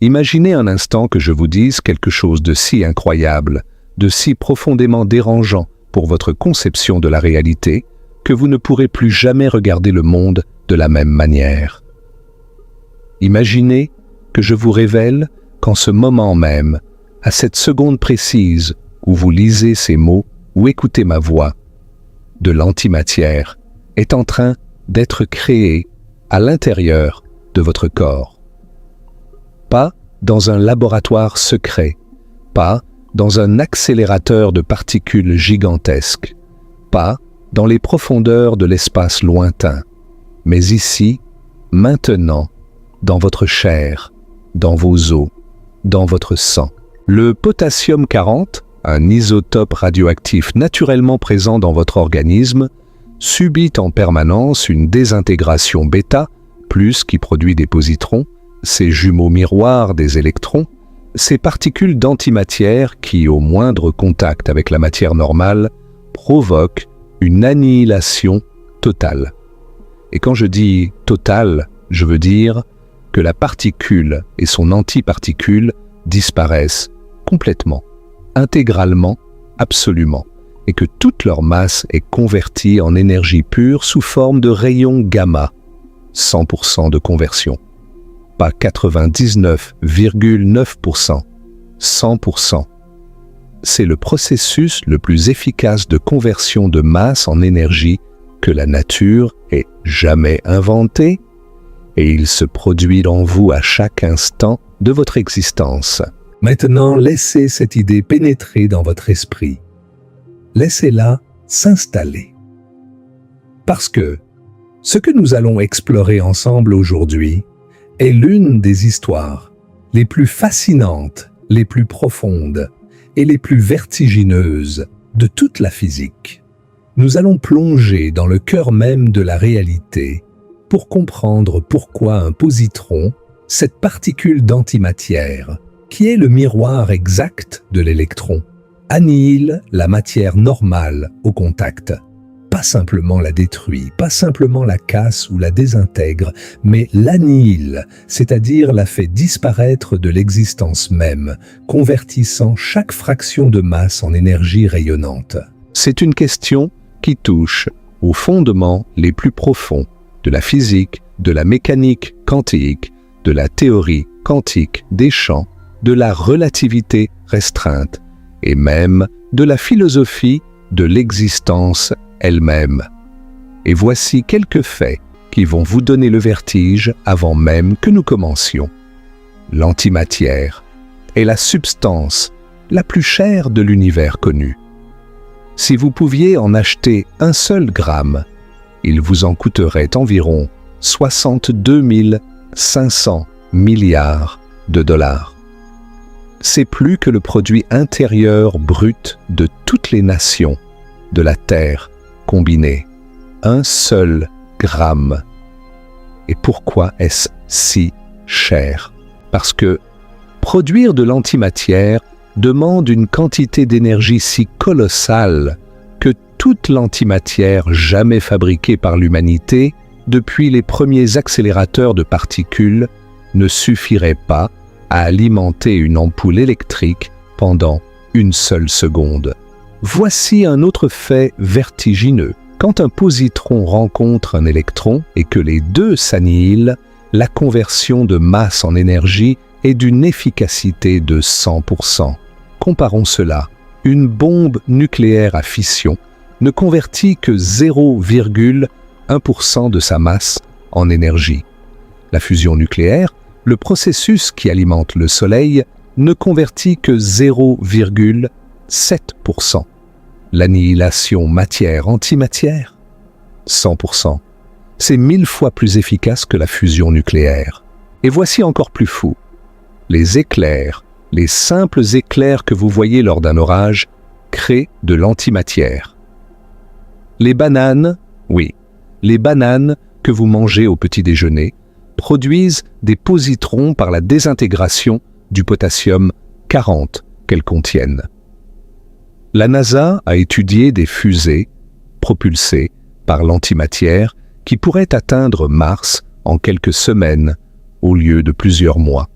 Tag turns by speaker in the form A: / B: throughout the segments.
A: Imaginez un instant que je vous dise quelque chose de si incroyable, de si profondément dérangeant pour votre conception de la réalité, que vous ne pourrez plus jamais regarder le monde de la même manière. Imaginez que je vous révèle qu'en ce moment même, à cette seconde précise où vous lisez ces mots ou écoutez ma voix, de l'antimatière est en train d'être créée à l'intérieur de votre corps. Pas dans un laboratoire secret, pas dans un accélérateur de particules gigantesques, pas dans les profondeurs de l'espace lointain, mais ici, maintenant, dans votre chair, dans vos os, dans votre sang. Le potassium 40, un isotope radioactif naturellement présent dans votre organisme, subit en permanence une désintégration bêta, qui produit des positrons, ces jumeaux miroirs des électrons, ces particules d'antimatière qui, au moindre contact avec la matière normale, provoquent une annihilation totale. Et quand je dis totale, je veux dire que la particule et son antiparticule disparaissent complètement, intégralement, absolument, et que toute leur masse est convertie en énergie pure sous forme de rayons gamma, 100% de conversion. Pas 99,9%, 100%. C'est le processus le plus efficace de conversion de masse en énergie que la nature ait jamais inventé, et il se produit en vous à chaque instant de votre existence. Maintenant, laissez cette idée pénétrer dans votre esprit. Laissez-la s'installer. Parce que ce que nous allons explorer ensemble aujourd'hui est l'une des histoires les plus fascinantes, les plus profondes et les plus vertigineuses de toute la physique. Nous allons plonger dans le cœur même de la réalité pour comprendre pourquoi un positron, cette particule d'antimatière, qui est le miroir exact de l'électron, annihile la matière normale au contact. Pas simplement la détruit, pas simplement la casse ou la désintègre, mais l'annihile, c'est-à-dire la fait disparaître de l'existence même, convertissant chaque fraction de masse en énergie rayonnante. C'est une question qui touche aux fondements les plus profonds de la physique, de la mécanique quantique, de la théorie quantique des champs, de la relativité restreinte et même de la philosophie de l'existence elle-même. Et voici quelques faits qui vont vous donner le vertige avant même que nous commencions. L'antimatière est la substance la plus chère de l'univers connu. Si vous pouviez en acheter un seul gramme, il vous en coûterait environ 62 500 milliards de dollars. C'est plus que le produit intérieur brut de toutes les nations de la Terre combinées. Un seul gramme. Et pourquoi est-ce si cher? Parce que produire de l'antimatière demande une quantité d'énergie si colossale que toute l'antimatière jamais fabriquée par l'humanité depuis les premiers accélérateurs de particules ne suffirait pas à alimenter une ampoule électrique pendant une seule seconde. Voici un autre fait vertigineux. Quand un positron rencontre un électron et que les deux s'annihilent, la conversion de masse en énergie est d'une efficacité de 100%. Comparons cela. Une bombe nucléaire à fission ne convertit que 0,1% de sa masse en énergie. La fusion nucléaire, le processus qui alimente le Soleil, ne convertit que 0,7%. L'annihilation matière-antimatière, 100%. C'est 1000 fois plus efficace que la fusion nucléaire. Et voici encore plus fou. Les éclairs, les simples éclairs que vous voyez lors d'un orage, créent de l'antimatière. Les bananes, oui, les bananes que vous mangez au petit déjeuner, produisent des positrons par la désintégration du potassium 40 qu'elles contiennent. La NASA a étudié des fusées propulsées par l'antimatière qui pourraient atteindre Mars en quelques semaines au lieu de plusieurs mois.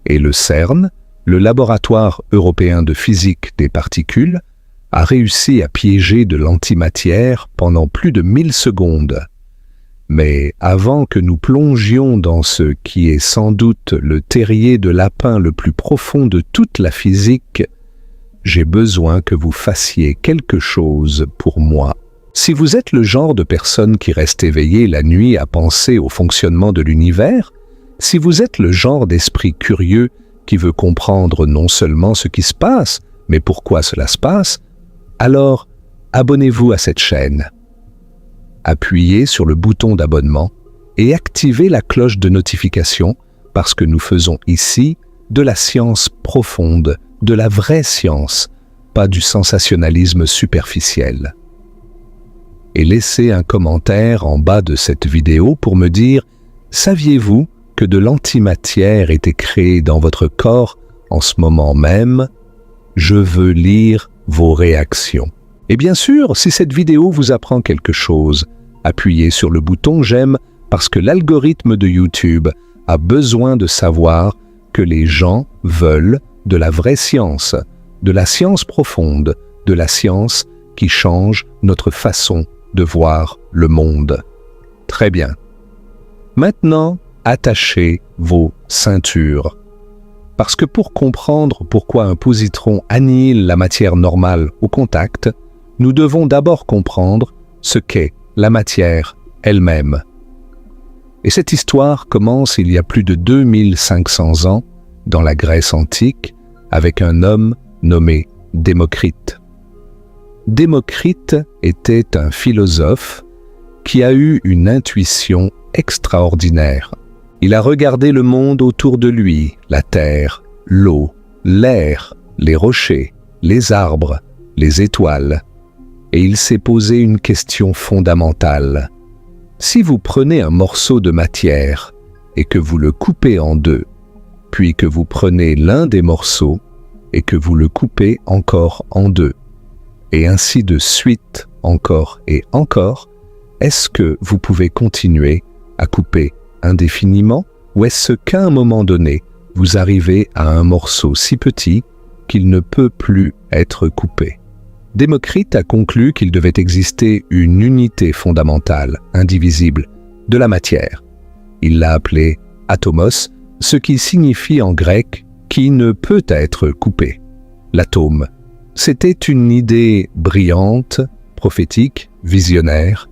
A: Et le CERN, le laboratoire européen de physique des particules, a réussi à piéger de l'antimatière pendant plus de 1000 secondes. Mais avant que nous plongions dans ce qui est sans doute le terrier de lapin le plus profond de toute la physique, j'ai besoin que vous fassiez quelque chose pour moi. Si vous êtes le genre de personne qui reste éveillée la nuit à penser au fonctionnement de l'univers, si vous êtes le genre d'esprit curieux qui veut comprendre non seulement ce qui se passe, mais pourquoi cela se passe, alors abonnez-vous à cette chaîne. Appuyez sur le bouton d'abonnement et activez la cloche de notification parce que nous faisons ici de la science profonde, de la vraie science, pas du sensationnalisme superficiel. Et laissez un commentaire en bas de cette vidéo pour me dire « Saviez-vous que de l'antimatière était créée dans votre corps en ce moment même ?» Je veux lire vos réactions. Et bien sûr, si cette vidéo vous apprend quelque chose, appuyez sur le bouton « J'aime » parce que l'algorithme de YouTube a besoin de savoir que les gens veulent de la vraie science, de la science profonde, de la science qui change notre façon de voir le monde. Très bien. Maintenant, attachez vos ceintures. Parce que pour comprendre pourquoi un positron annihile la matière normale au contact, nous devons d'abord comprendre ce qu'est la matière elle-même. Et cette histoire commence il y a plus de 2500 ans, dans la Grèce antique, avec un homme nommé Démocrite. Démocrite était un philosophe qui a eu une intuition extraordinaire. Il a regardé le monde autour de lui, la terre, l'eau, l'air, les rochers, les arbres, les étoiles, et il s'est posé une question fondamentale. Si vous prenez un morceau de matière et que vous le coupez en deux, puis que vous prenez l'un des morceaux et que vous le coupez encore en deux, et ainsi de suite encore et encore, est-ce que vous pouvez continuer à couper indéfiniment ou est-ce qu'à un moment donné, vous arrivez à un morceau si petit qu'il ne peut plus être coupé? Démocrite a conclu qu'il devait exister une unité fondamentale, indivisible, de la matière. Il l'a appelée atomos, ce qui signifie en grec « qui ne peut être coupé ». L'atome. C'était une idée brillante, prophétique, visionnaire,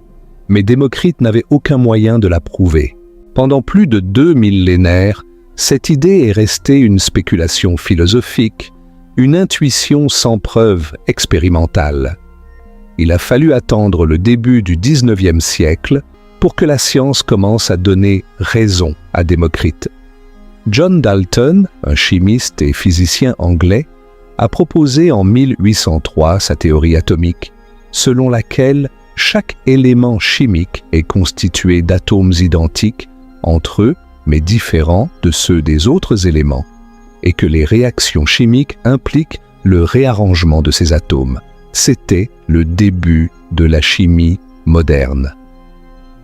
A: mais Démocrite n'avait aucun moyen de la prouver. Pendant plus de 2 millénaires, cette idée est restée une spéculation philosophique, une intuition sans preuve expérimentale. Il a fallu attendre le début du XIXe siècle pour que la science commence à donner raison à Démocrite. John Dalton, un chimiste et physicien anglais, a proposé en 1803 sa théorie atomique, selon laquelle chaque élément chimique est constitué d'atomes identiques entre eux, mais différents de ceux des autres éléments, et que les réactions chimiques impliquent le réarrangement de ces atomes. C'était le début de la chimie moderne.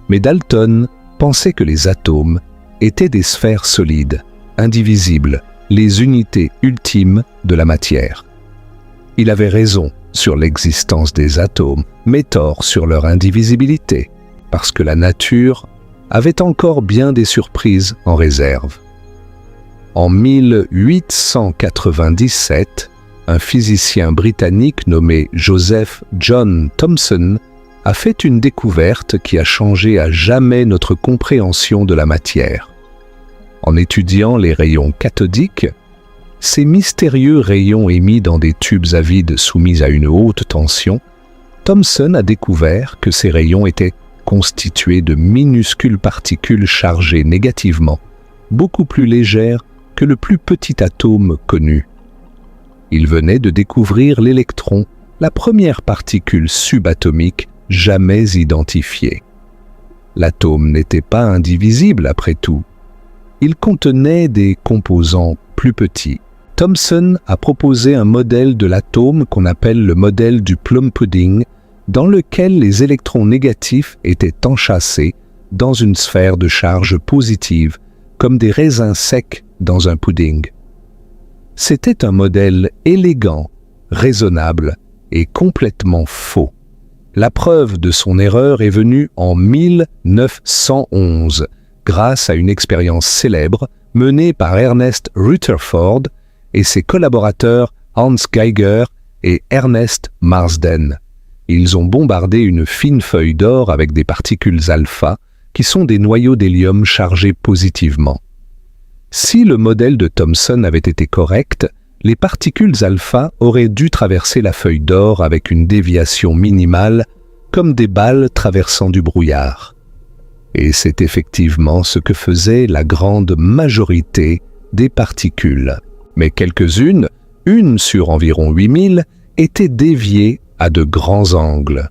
A: Mais Dalton pensait que les atomes étaient des sphères solides, indivisibles, les unités ultimes de la matière. Il avait raison sur l'existence des atomes, mais tort sur leur indivisibilité, parce que la nature avait encore bien des surprises en réserve. En 1897, un physicien britannique nommé Joseph John Thomson a fait une découverte qui a changé à jamais notre compréhension de la matière. En étudiant les rayons cathodiques, ces mystérieux rayons émis dans des tubes à vide soumis à une haute tension, Thomson a découvert que ces rayons étaient constitués de minuscules particules chargées négativement, beaucoup plus légères que le plus petit atome connu. Il venait de découvrir l'électron, la première particule subatomique jamais identifiée. L'atome n'était pas indivisible après tout. Il contenait des composants plus petits. Thomson a proposé un modèle de l'atome qu'on appelle le modèle du plum pudding, dans lequel les électrons négatifs étaient enchâssés dans une sphère de charge positive, comme des raisins secs dans un pudding. C'était un modèle élégant, raisonnable et complètement faux. La preuve de son erreur est venue en 1911, grâce à une expérience célèbre menée par Ernest Rutherford et ses collaborateurs Hans Geiger et Ernest Marsden. Ils ont bombardé une fine feuille d'or avec des particules alpha, qui sont des noyaux d'hélium chargés positivement. Si le modèle de Thomson avait été correct, les particules alpha auraient dû traverser la feuille d'or avec une déviation minimale, comme des balles traversant du brouillard. Et c'est effectivement ce que faisait la grande majorité des particules. Mais quelques-unes, une sur environ 8000, étaient déviées à de grands angles.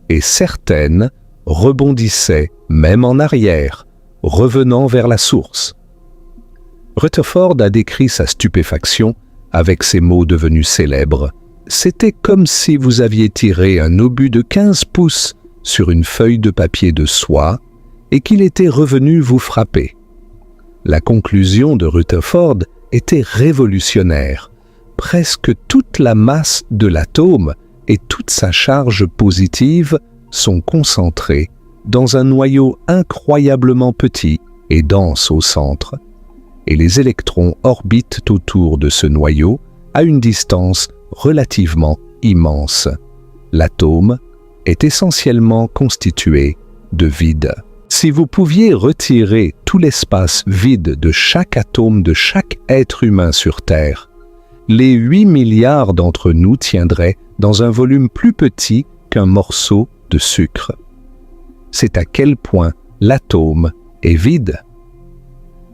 A: Et certaines rebondissaient même en arrière, revenant vers la source. Rutherford a décrit sa stupéfaction avec ces mots devenus célèbres. C'était comme si vous aviez tiré un obus de 15 pouces sur une feuille de papier de soie et qu'il était revenu vous frapper. La conclusion de Rutherford était révolutionnaire. Presque toute la masse de l'atome et toute sa charge positive sont concentrées dans un noyau incroyablement petit et dense au centre, et les électrons orbitent autour de ce noyau à une distance relativement immense. L'atome est essentiellement constitué de vide. Si vous pouviez retirer tout l'espace vide de chaque atome de chaque être humain sur Terre, les 8 milliards d'entre nous tiendraient dans un volume plus petit qu'un morceau de sucre. C'est à quel point l'atome est vide.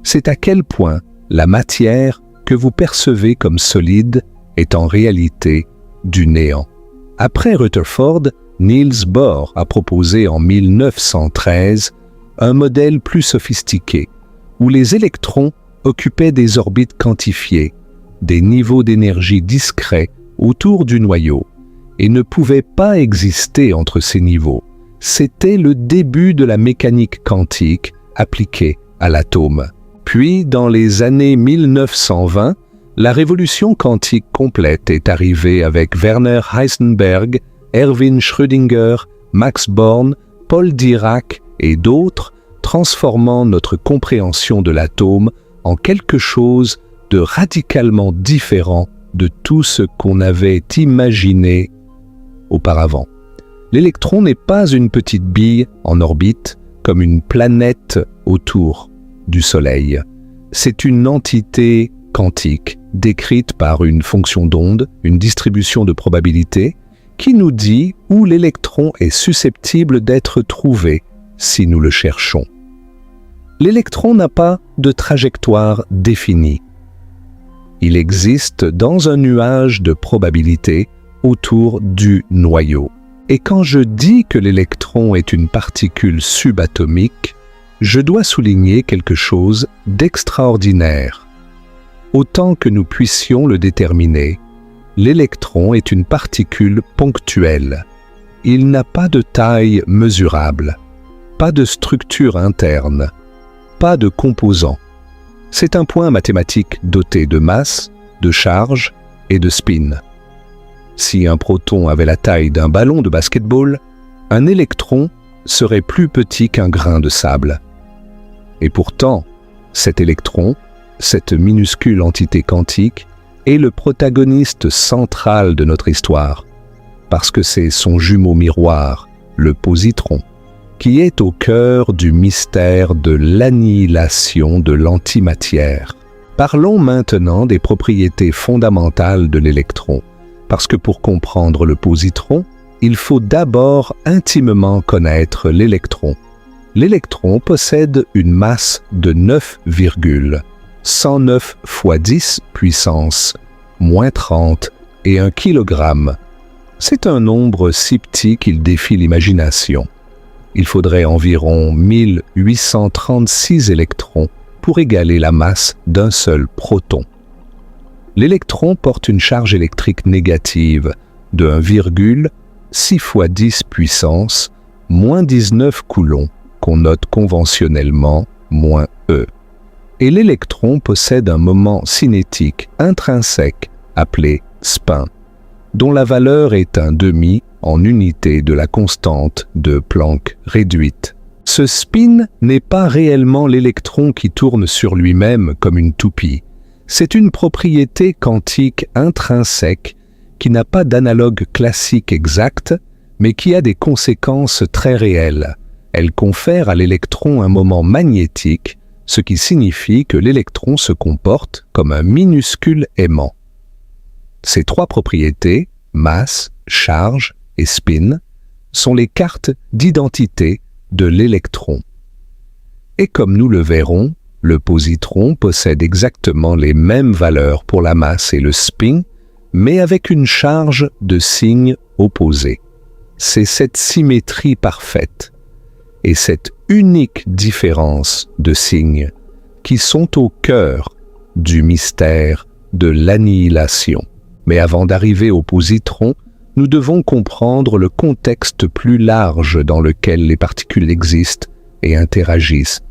A: C'est à quel point la matière que vous percevez comme solide est en réalité du néant. Après Rutherford, Niels Bohr a proposé en 1913 un modèle plus sophistiqué, où les électrons occupaient des orbites quantifiées, des niveaux d'énergie discrets autour du noyau, et ne pouvaient pas exister entre ces niveaux. C'était le début de la mécanique quantique appliquée à l'atome. Puis, dans les années 1920, la révolution quantique complète est arrivée avec Werner Heisenberg, Erwin Schrödinger, Max Born, Paul Dirac et d'autres, transformant notre compréhension de l'atome en quelque chose de radicalement différent de tout ce qu'on avait imaginé auparavant. L'électron n'est pas une petite bille en orbite comme une planète autour du Soleil. C'est une entité quantique décrite par une fonction d'onde, une distribution de probabilité, qui nous dit où l'électron est susceptible d'être trouvé si nous le cherchons. L'électron n'a pas de trajectoire définie. Il existe dans un nuage de probabilités autour du noyau. Et quand je dis que l'électron est une particule subatomique, je dois souligner quelque chose d'extraordinaire. Autant que nous puissions le déterminer, l'électron est une particule ponctuelle. Il n'a pas de taille mesurable, pas de structure interne, pas de composants. C'est un point mathématique doté de masse, de charge et de spin. Si un proton avait la taille d'un ballon de basket-ball, un électron serait plus petit qu'un grain de sable. Et pourtant, cet électron, cette minuscule entité quantique, est le protagoniste central de notre histoire, parce que c'est son jumeau miroir, le positron, qui est au cœur du mystère de l'annihilation de l'antimatière. Parlons maintenant des propriétés fondamentales de l'électron, parce que pour comprendre le positron, il faut d'abord intimement connaître l'électron. L'électron possède une masse de 9,109 fois 10 puissance moins 30 et 1 kg. C'est un nombre si petit qu'il défie l'imagination. Il faudrait environ 1836 électrons pour égaler la masse d'un seul proton. L'électron porte une charge électrique négative de 1,6 fois 10 puissance moins 19 coulombs, qu'on note conventionnellement moins E. et l'électron possède un moment cinétique intrinsèque appelé spin, dont la valeur est un demi en unité de la constante de Planck réduite. Ce spin n'est pas réellement l'électron qui tourne sur lui-même comme une toupie. C'est une propriété quantique intrinsèque qui n'a pas d'analogue classique exact, mais qui a des conséquences très réelles. Elle confère à l'électron un moment magnétique, ce qui signifie que l'électron se comporte comme un minuscule aimant. Ces trois propriétés, masse, charge et spin, sont les cartes d'identité de l'électron. Et comme nous le verrons, le positron possède exactement les mêmes valeurs pour la masse et le spin, mais avec une charge de signe opposé. C'est cette symétrie parfaite et cette unique différence de signes qui sont au cœur du mystère de l'annihilation. Mais avant d'arriver au positron, nous devons comprendre le contexte plus large dans lequel les particules existent et interagissent.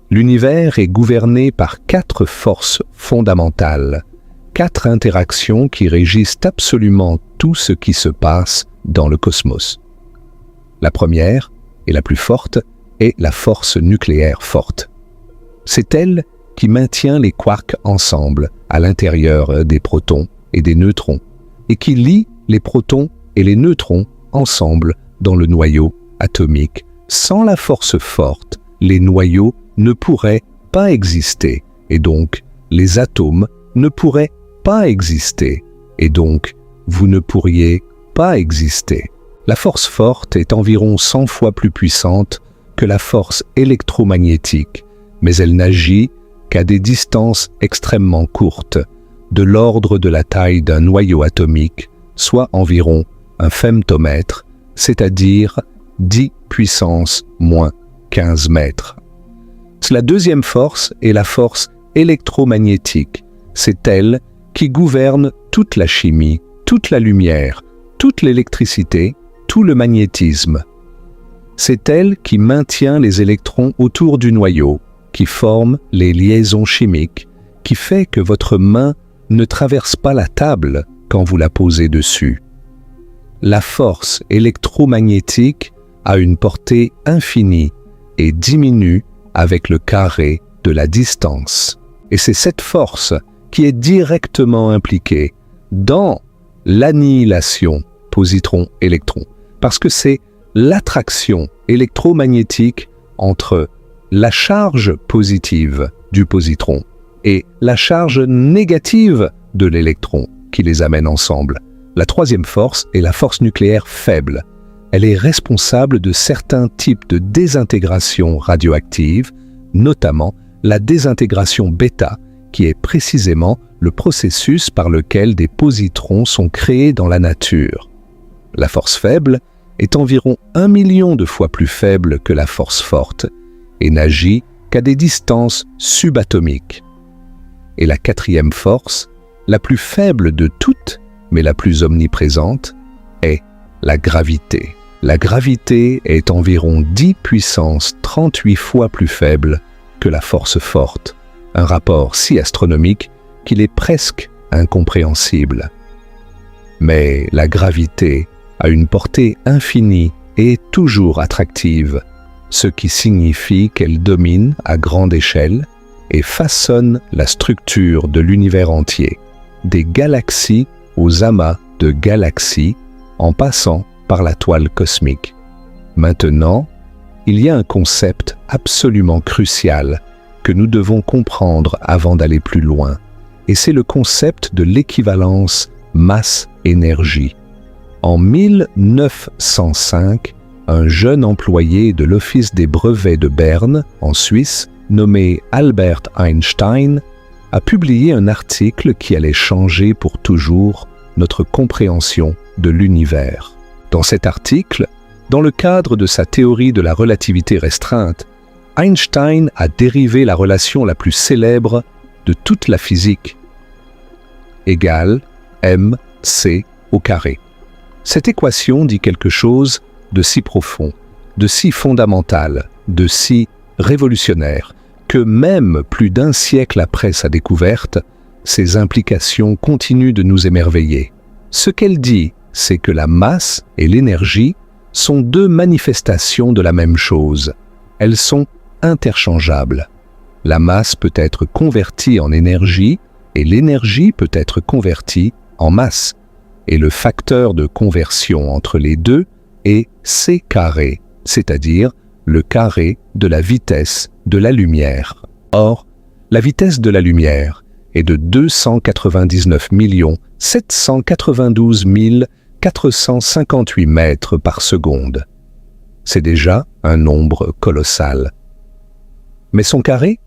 A: L'univers est gouverné par 4 forces fondamentales, 4 interactions qui régissent absolument tout ce qui se passe dans le cosmos. La première, et la plus forte, est la force nucléaire forte. C'est elle qui maintient les quarks ensemble à l'intérieur des protons et des neutrons, et qui lie les protons et les neutrons ensemble dans le noyau atomique. Sans la force forte, les noyaux ne pourraient pas exister, et donc les atomes ne pourraient pas exister, et donc vous ne pourriez pas exister. La force forte est environ 100 fois plus puissante que la force électromagnétique, mais elle n'agit qu'à des distances extrêmement courtes, de l'ordre de la taille d'un noyau atomique, soit environ un femtomètre, c'est-à-dire 10 puissance moins 15 mètres. La deuxième force est la force électromagnétique. C'est elle qui gouverne toute la chimie, toute la lumière, toute l'électricité, tout le magnétisme. C'est elle qui maintient les électrons autour du noyau, qui forme les liaisons chimiques, qui fait que votre main ne traverse pas la table quand vous la posez dessus. La force électromagnétique a une portée infinie et diminue avec le carré de la distance. Et c'est cette force qui est directement impliquée dans l'annihilation positron-électron, parce que c'est l'attraction électromagnétique entre la charge positive du positron et la charge négative de l'électron qui les amène ensemble. La troisième force est la force nucléaire faible. Elle est responsable de certains types de désintégration radioactive, notamment la désintégration bêta, qui est précisément le processus par lequel des positrons sont créés dans la nature. La force faible est environ 1 million de fois plus faible que la force forte et n'agit qu'à des distances subatomiques. Et la quatrième force, la plus faible de toutes, mais la plus omniprésente, est la gravité. La gravité est environ 10 puissance 38 fois plus faible que la force forte, un rapport si astronomique qu'il est presque incompréhensible. Mais la gravité a une portée infinie et est toujours attractive, ce qui signifie qu'elle domine à grande échelle et façonne la structure de l'univers entier, des galaxies aux amas de galaxies, en passant par la toile cosmique. Maintenant, il y a un concept absolument crucial que nous devons comprendre avant d'aller plus loin, et c'est le concept de l'équivalence masse-énergie. En 1905, un jeune employé de l'Office des brevets de Berne, en Suisse, nommé Albert Einstein, a publié un article qui allait changer pour toujours notre compréhension de l'univers. Dans cet article, dans le cadre de sa théorie de la relativité restreinte, Einstein a dérivé la relation la plus célèbre de toute la physique, égale mc au carré. Cette équation dit quelque chose de si profond, de si fondamental, de si révolutionnaire, que même plus d'1 siècle après sa découverte, ses implications continuent de nous émerveiller. Ce qu'elle dit, c'est que la masse et l'énergie sont 2 manifestations de la même chose. Elles sont interchangeables. La masse peut être convertie en énergie et l'énergie peut être convertie en masse. Et le facteur de conversion entre les deux est c², c'est-à-dire le carré de la vitesse de la lumière. Or, la vitesse de la lumière est de 299 792 458 mètres par seconde. C'est déjà un nombre colossal. Mais son carré?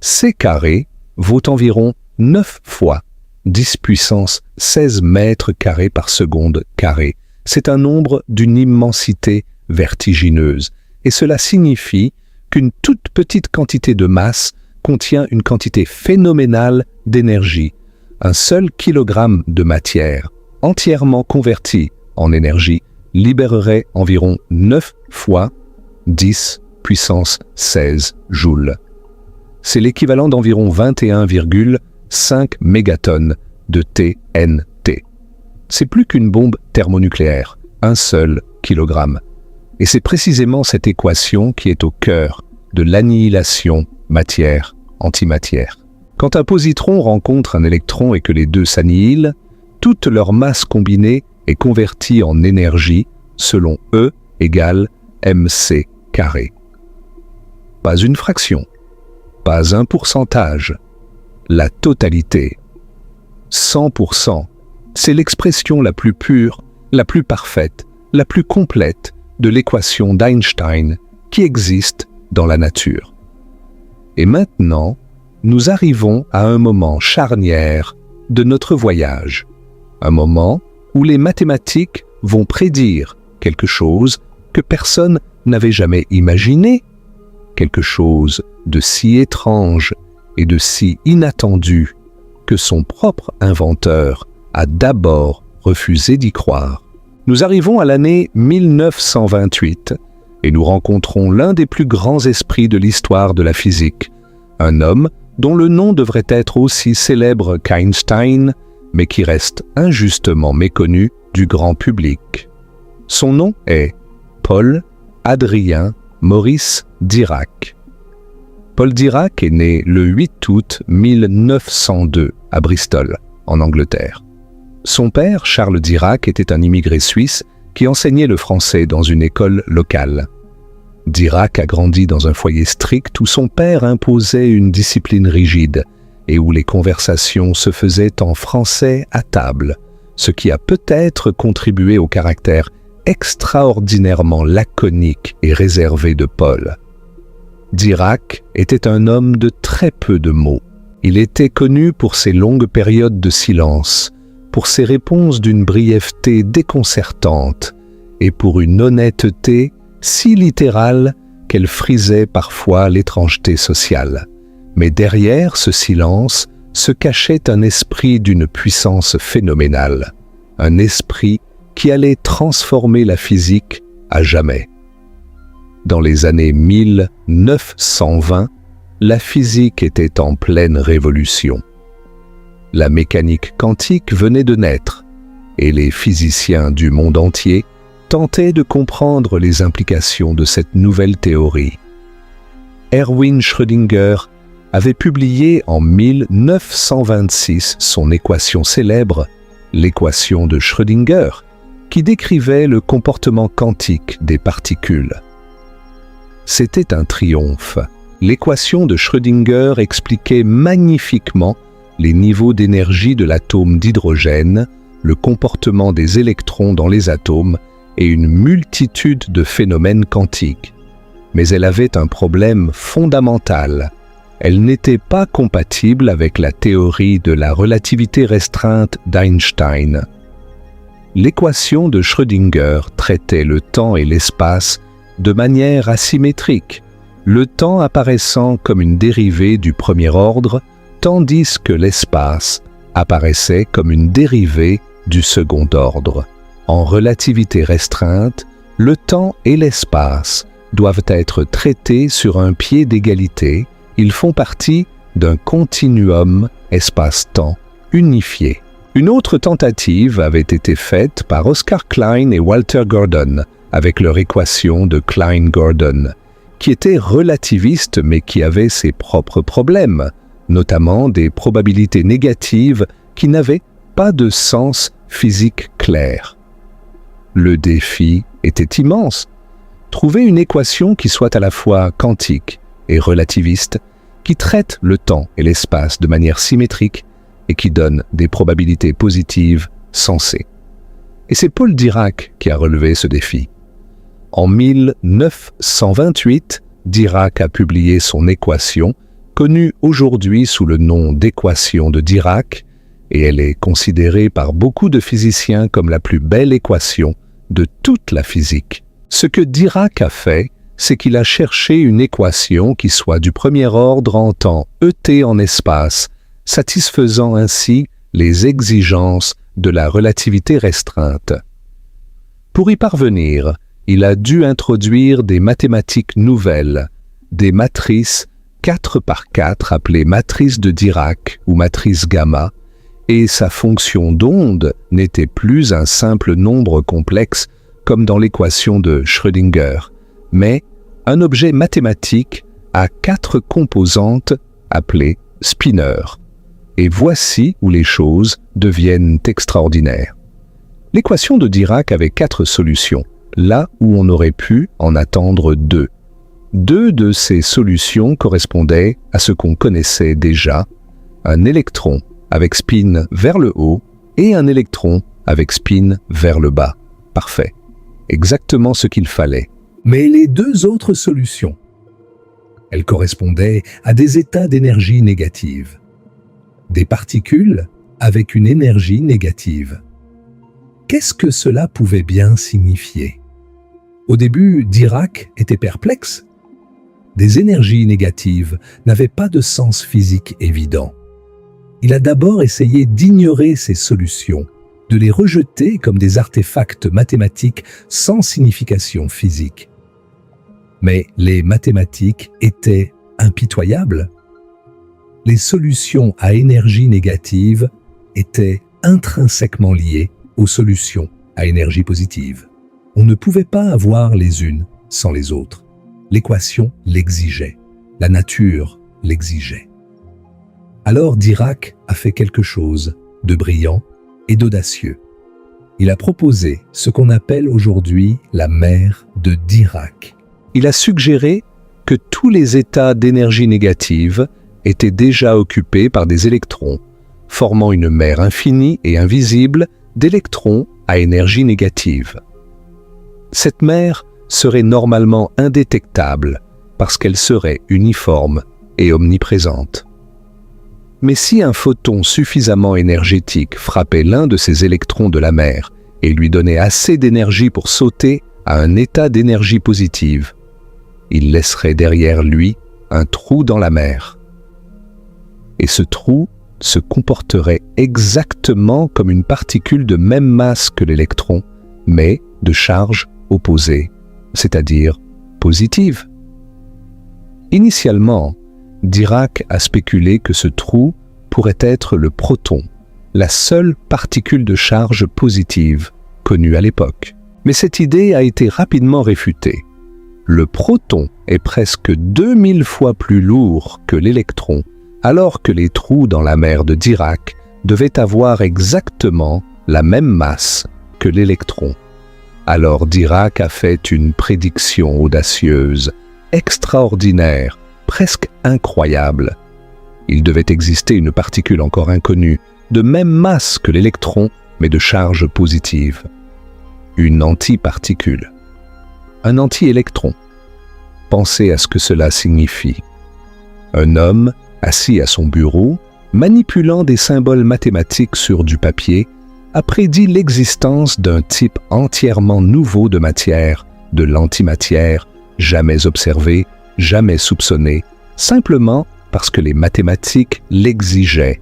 A: c² vaut environ 9 fois 10 puissance 16 mètres carrés par seconde carré. C'est un nombre d'une immensité vertigineuse, et cela signifie qu'une toute petite quantité de masse contient une quantité phénoménale d'énergie. Un seul kilogramme de matière, entièrement converti en énergie, libérerait environ 9 fois 10 puissance 16 joules. C'est l'équivalent d'environ 21,5 mégatonnes de TNT. C'est plus qu'une bombe thermonucléaire, un seul kilogramme. Et c'est précisément cette équation qui est au cœur de l'annihilation matière-antimatière. Quand un positron rencontre un électron et que les deux s'annihilent, toute leur masse combinée est convertie en énergie selon E égale mc². Pas une fraction, pas un pourcentage, la totalité. 100%, c'est l'expression la plus pure, la plus parfaite, la plus complète de l'équation d'Einstein qui existe dans la nature. Et maintenant, nous arrivons à un moment charnière de notre voyage, un moment où les mathématiques vont prédire quelque chose que personne n'avait jamais imaginé, quelque chose de si étrange et de si inattendu que son propre inventeur a d'abord refusé d'y croire. Nous arrivons à l'année 1928 et nous rencontrons l'un des plus grands esprits de l'histoire de la physique, un homme dont le nom devrait être aussi célèbre qu'Einstein, mais qui reste injustement méconnu du grand public. Son nom est Paul Adrien Maurice Dirac. Paul Dirac est né le 8 août 1902 à Bristol, en Angleterre. Son père, Charles Dirac, était un immigré suisse qui enseignait le français dans une école locale. Dirac a grandi dans un foyer strict où son père imposait une discipline rigide et où les conversations se faisaient en français à table, ce qui a peut-être contribué au caractère extraordinairement laconique et réservé de Paul. Dirac était un homme de très peu de mots. Il était connu pour ses longues périodes de silence, pour ses réponses d'une brièveté déconcertante et pour une honnêteté si littérale qu'elle frisait parfois l'étrangeté sociale. Mais derrière ce silence se cachait un esprit d'une puissance phénoménale, un esprit qui allait transformer la physique à jamais. Dans les années 1920, la physique était en pleine révolution. La mécanique quantique venait de naître, et les physiciens du monde entier tentaient de comprendre les implications de cette nouvelle théorie. Erwin Schrödinger avait publié en 1926 son équation célèbre, l'équation de Schrödinger, qui décrivait le comportement quantique des particules. C'était un triomphe. L'équation de Schrödinger expliquait magnifiquement les niveaux d'énergie de l'atome d'hydrogène, le comportement des électrons dans les atomes et une multitude de phénomènes quantiques. Mais elle avait un problème fondamental. Elle n'était pas compatible avec la théorie de la relativité restreinte d'Einstein. L'équation de Schrödinger traitait le temps et l'espace de manière asymétrique, le temps apparaissant comme une dérivée du premier ordre, tandis que l'espace apparaissait comme une dérivée du second ordre. En relativité restreinte, le temps et l'espace doivent être traités sur un pied d'égalité. Ils font partie d'un continuum espace-temps unifié. Une autre tentative avait été faite par Oscar Klein et Walter Gordon avec leur équation de Klein-Gordon, qui était relativiste mais qui avait ses propres problèmes, notamment des probabilités négatives qui n'avaient pas de sens physique clair. Le défi était immense. Trouver une équation qui soit à la fois quantique et relativiste, qui traite le temps et l'espace de manière symétrique et qui donne des probabilités positives sensées. Et c'est Paul Dirac qui a relevé ce défi. En 1928, Dirac a publié son équation, connue aujourd'hui sous le nom d'équation de Dirac, et elle est considérée par beaucoup de physiciens comme la plus belle équation de toute la physique. Ce que Dirac a fait, c'est qu'il a cherché une équation qui soit du premier ordre en temps ET en espace, satisfaisant ainsi les exigences de la relativité restreinte. Pour y parvenir, il a dû introduire des mathématiques nouvelles, des matrices 4 par 4 appelées matrices de Dirac ou matrice gamma, et sa fonction d'onde n'était plus un simple nombre complexe comme dans l'équation de Schrödinger, mais un objet mathématique à 4 composantes appelées spineurs. Et voici où les choses deviennent extraordinaires. L'équation de Dirac avait 4 solutions, là où on aurait pu en attendre 2. 2 de ces solutions correspondaient à ce qu'on connaissait déjà, un électron avec spin vers le haut et un électron avec spin vers le bas. Parfait. Exactement ce qu'il fallait. Mais les 2 autres solutions, elles correspondaient à des états d'énergie négative. Des particules avec une énergie négative. Qu'est-ce que cela pouvait bien signifier? Au début, Dirac était perplexe. Des énergies négatives n'avaient pas de sens physique évident. Il a d'abord essayé d'ignorer ces solutions, de les rejeter comme des artefacts mathématiques sans signification physique. Mais les mathématiques étaient impitoyables. Les solutions à énergie négative étaient intrinsèquement liées aux solutions à énergie positive. On ne pouvait pas avoir les unes sans les autres. L'équation l'exigeait. La nature l'exigeait. Alors Dirac a fait quelque chose de brillant et d'audacieux. Il a proposé ce qu'on appelle aujourd'hui la mer de Dirac. Il a suggéré que tous les états d'énergie négative étaient déjà occupés par des électrons, formant une mer infinie et invisible d'électrons à énergie négative. Cette mer serait normalement indétectable parce qu'elle serait uniforme et omniprésente. Mais si un photon suffisamment énergétique frappait l'un de ces électrons de la mer et lui donnait assez d'énergie pour sauter à un état d'énergie positive, il laisserait derrière lui un trou dans la mer. Et ce trou se comporterait exactement comme une particule de même masse que l'électron, mais de charge opposée, c'est-à-dire positive. Initialement, Dirac a spéculé que ce trou pourrait être le proton, la seule particule de charge positive connue à l'époque. Mais cette idée a été rapidement réfutée. Le proton est presque 2000 fois plus lourd que l'électron, alors que les trous dans la mer de Dirac devaient avoir exactement la même masse que l'électron. Alors Dirac a fait une prédiction audacieuse, extraordinaire, presque incroyable. Il devait exister une particule encore inconnue, de même masse que l'électron, mais de charge positive. Une antiparticule. Un anti-électron. Pensez à ce que cela signifie. Un homme, assis à son bureau, manipulant des symboles mathématiques sur du papier, a prédit l'existence d'un type entièrement nouveau de matière, de l'antimatière, jamais observée, jamais soupçonnée, simplement parce que les mathématiques l'exigeaient.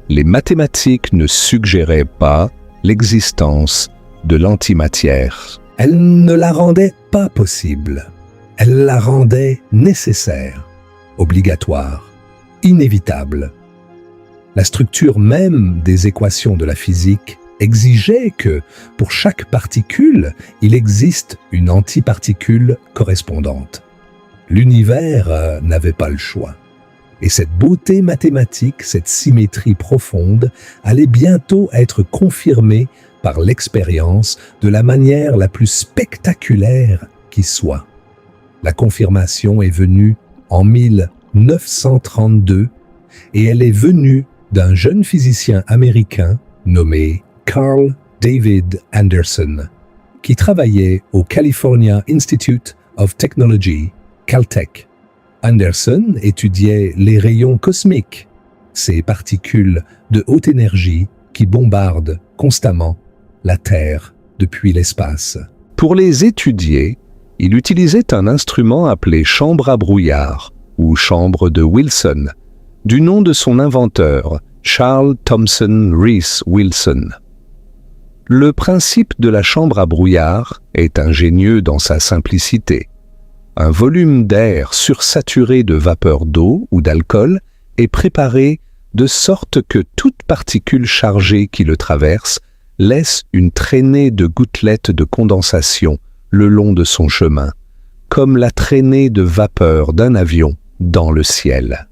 A: Les mathématiques ne suggéraient pas l'existence de l'antimatière. Elles ne la rendaient pas possible. Elle la rendait nécessaire, obligatoire, inévitable. La structure même des équations de la physique exigeait que, pour chaque particule, il existe une antiparticule correspondante. L'univers n'avait pas le choix. Et cette beauté mathématique, cette symétrie profonde, allait bientôt être confirmée par l'expérience de la manière la plus spectaculaire qui soit. La confirmation est venue en 1932 et elle est venue d'un jeune physicien américain nommé Carl David Anderson, qui travaillait au California Institute of Technology, Caltech. Anderson étudiait les rayons cosmiques, ces particules de haute énergie qui bombardent constamment la Terre depuis l'espace. Pour les étudier, il utilisait un instrument appelé chambre à brouillard ou chambre de Wilson, du nom de son inventeur, Charles Thomson Rees Wilson. Le principe de la chambre à brouillard est ingénieux dans sa simplicité. Un volume d'air sursaturé de vapeur d'eau ou d'alcool est préparé de sorte que toute particule chargée qui le traverse laisse une traînée de gouttelettes de condensation le long de son chemin, comme la traînée de vapeur d'un avion dans le ciel.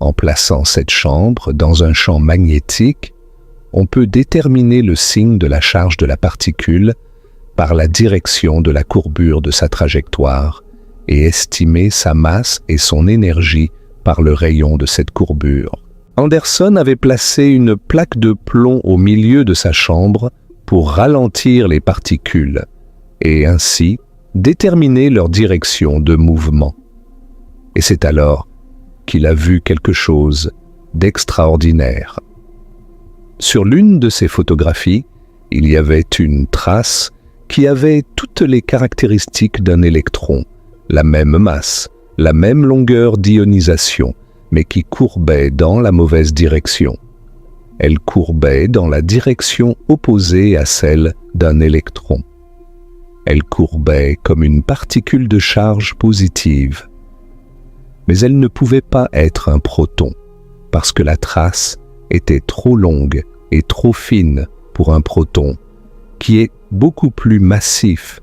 A: En plaçant cette chambre dans un champ magnétique, on peut déterminer le signe de la charge de la particule par la direction de la courbure de sa trajectoire et estimer sa masse et son énergie par le rayon de cette courbure. Anderson avait placé une plaque de plomb au milieu de sa chambre pour ralentir les particules et ainsi déterminer leur direction de mouvement. Et c'est alors qu'il a vu quelque chose d'extraordinaire. Sur l'une de ces photographies, il y avait une trace qui avait toutes les caractéristiques d'un électron, la même masse, la même longueur d'ionisation, mais qui courbait dans la mauvaise direction. Elle courbait dans la direction opposée à celle d'un électron. Elle courbait comme une particule de charge positive. Mais elle ne pouvait pas être un proton, parce que la trace était trop longue et trop fine pour un proton, qui est beaucoup plus massif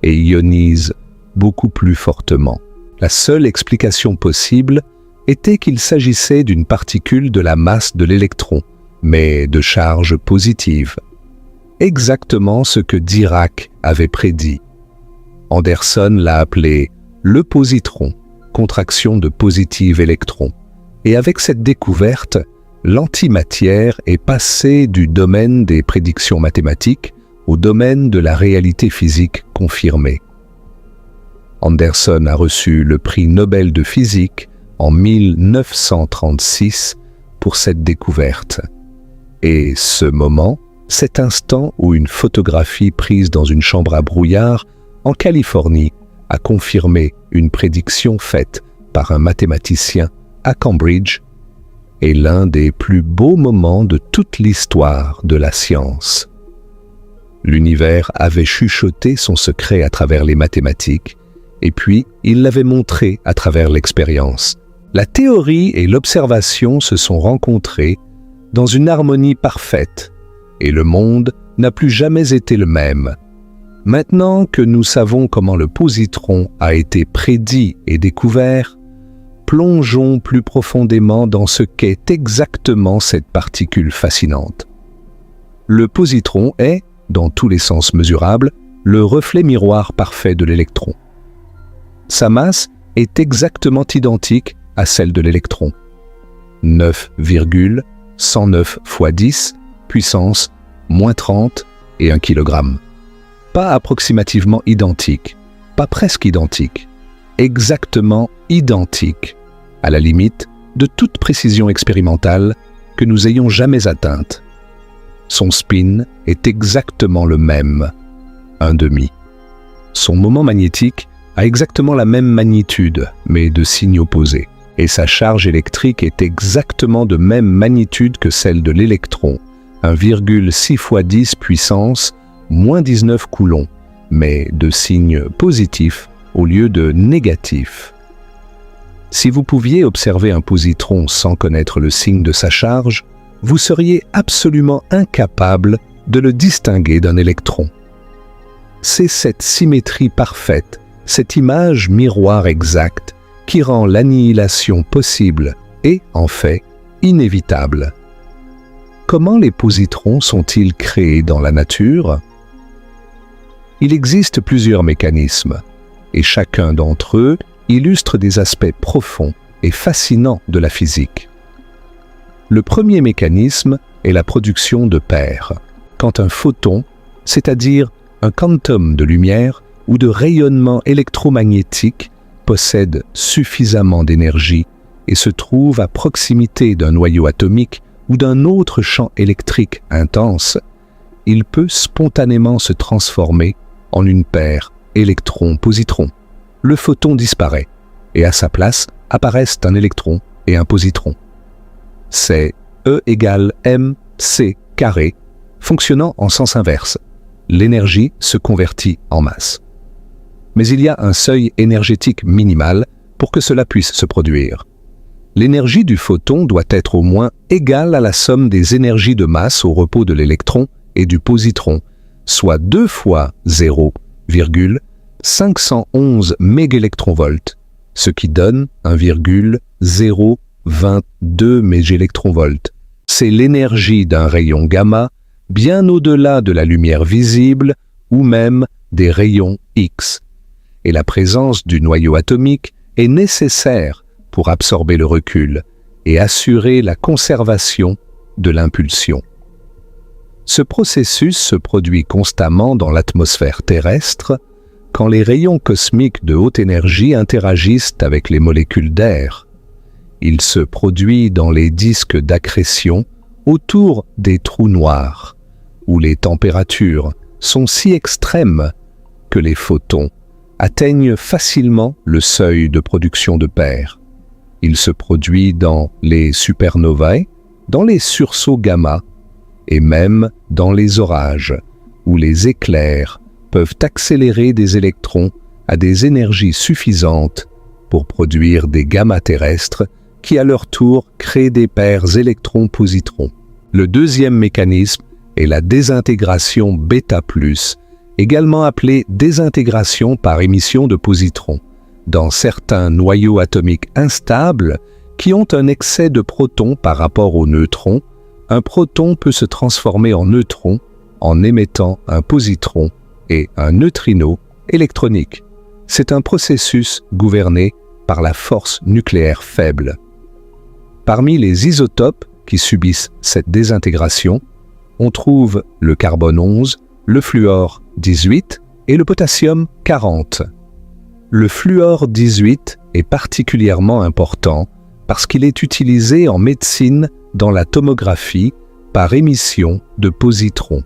A: et ionise beaucoup plus fortement. La seule explication possible était qu'il s'agissait d'une particule de la masse de l'électron, mais de charge positive. Exactement ce que Dirac avait prédit. Anderson l'a appelé le positron, contraction de positive électron. Et avec cette découverte, l'antimatière est passée du domaine des prédictions mathématiques au domaine de la réalité physique confirmée. Anderson a reçu le prix Nobel de physique en 1936 pour cette découverte. Et ce moment, cet instant où une photographie prise dans une chambre à brouillard en Californie a confirmé une prédiction faite par un mathématicien à Cambridge, est l'un des plus beaux moments de toute l'histoire de la science. L'univers avait chuchoté son secret à travers les mathématiques, et puis il l'avait montré à travers l'expérience. La théorie et l'observation se sont rencontrées dans une harmonie parfaite, et le monde n'a plus jamais été le même. Maintenant que nous savons comment le positron a été prédit et découvert, plongeons plus profondément dans ce qu'est exactement cette particule fascinante. Le positron est, dans tous les sens mesurables, le reflet miroir parfait de l'électron. Sa masse est exactement identique à celle de l'électron. 9,109 fois 10 puissance moins 30 et 1 kg. Pas approximativement identique, pas presque identique, exactement identique, à la limite de toute précision expérimentale que nous ayons jamais atteinte. Son spin est exactement le même, 1,5. Son moment magnétique a exactement la même magnitude, mais de signe opposé. Et sa charge électrique est exactement de même magnitude que celle de l'électron, 1,6 fois 10 puissance moins 19 coulombs, mais de signe positif au lieu de négatif. Si vous pouviez observer un positron sans connaître le signe de sa charge, vous seriez absolument incapable de le distinguer d'un électron. C'est cette symétrie parfaite, cette image miroir exacte, qui rend l'annihilation possible et, en fait, inévitable. Comment les positrons sont-ils créés dans la nature? Il existe plusieurs mécanismes, et chacun d'entre eux illustre des aspects profonds et fascinants de la physique. Le premier mécanisme est la production de paires. Quand un photon, c'est-à-dire un quantum de lumière ou de rayonnement électromagnétique, possède suffisamment d'énergie et se trouve à proximité d'un noyau atomique ou d'un autre champ électrique intense, il peut spontanément se transformer en une paire électron-positron. Le photon disparaît et à sa place apparaissent un électron et un positron. C'est E égale mc carré, fonctionnant en sens inverse. L'énergie se convertit en masse. Mais il y a un seuil énergétique minimal pour que cela puisse se produire. L'énergie du photon doit être au moins égale à la somme des énergies de masse au repos de l'électron et du positron, soit 2 fois 0,511 mégaélectronvolts, ce qui donne 1,022 mégaélectronvolts. C'est l'énergie d'un rayon gamma bien au-delà de la lumière visible ou même des rayons X. Et la présence du noyau atomique est nécessaire pour absorber le recul et assurer la conservation de l'impulsion. Ce processus se produit constamment dans l'atmosphère terrestre quand les rayons cosmiques de haute énergie interagissent avec les molécules d'air. Il se produit dans les disques d'accrétion autour des trous noirs, où les températures sont si extrêmes que les photons atteignent facilement le seuil de production de paires. Il se produit dans les supernovae, dans les sursauts gamma et même dans les orages, où les éclairs peuvent accélérer des électrons à des énergies suffisantes pour produire des gamma terrestres qui à leur tour créent des paires électrons-positrons. Le deuxième mécanisme est la désintégration bêta+, également appelée désintégration par émission de positrons. Dans certains noyaux atomiques instables qui ont un excès de protons par rapport aux neutrons, un proton peut se transformer en neutron en émettant un positron et un neutrino électronique. C'est un processus gouverné par la force nucléaire faible. Parmi les isotopes qui subissent cette désintégration, on trouve le carbone 11, le fluor 18 et le potassium 40. Le fluor 18 est particulièrement important parce qu'il est utilisé en médecine dans la tomographie par émission de positrons,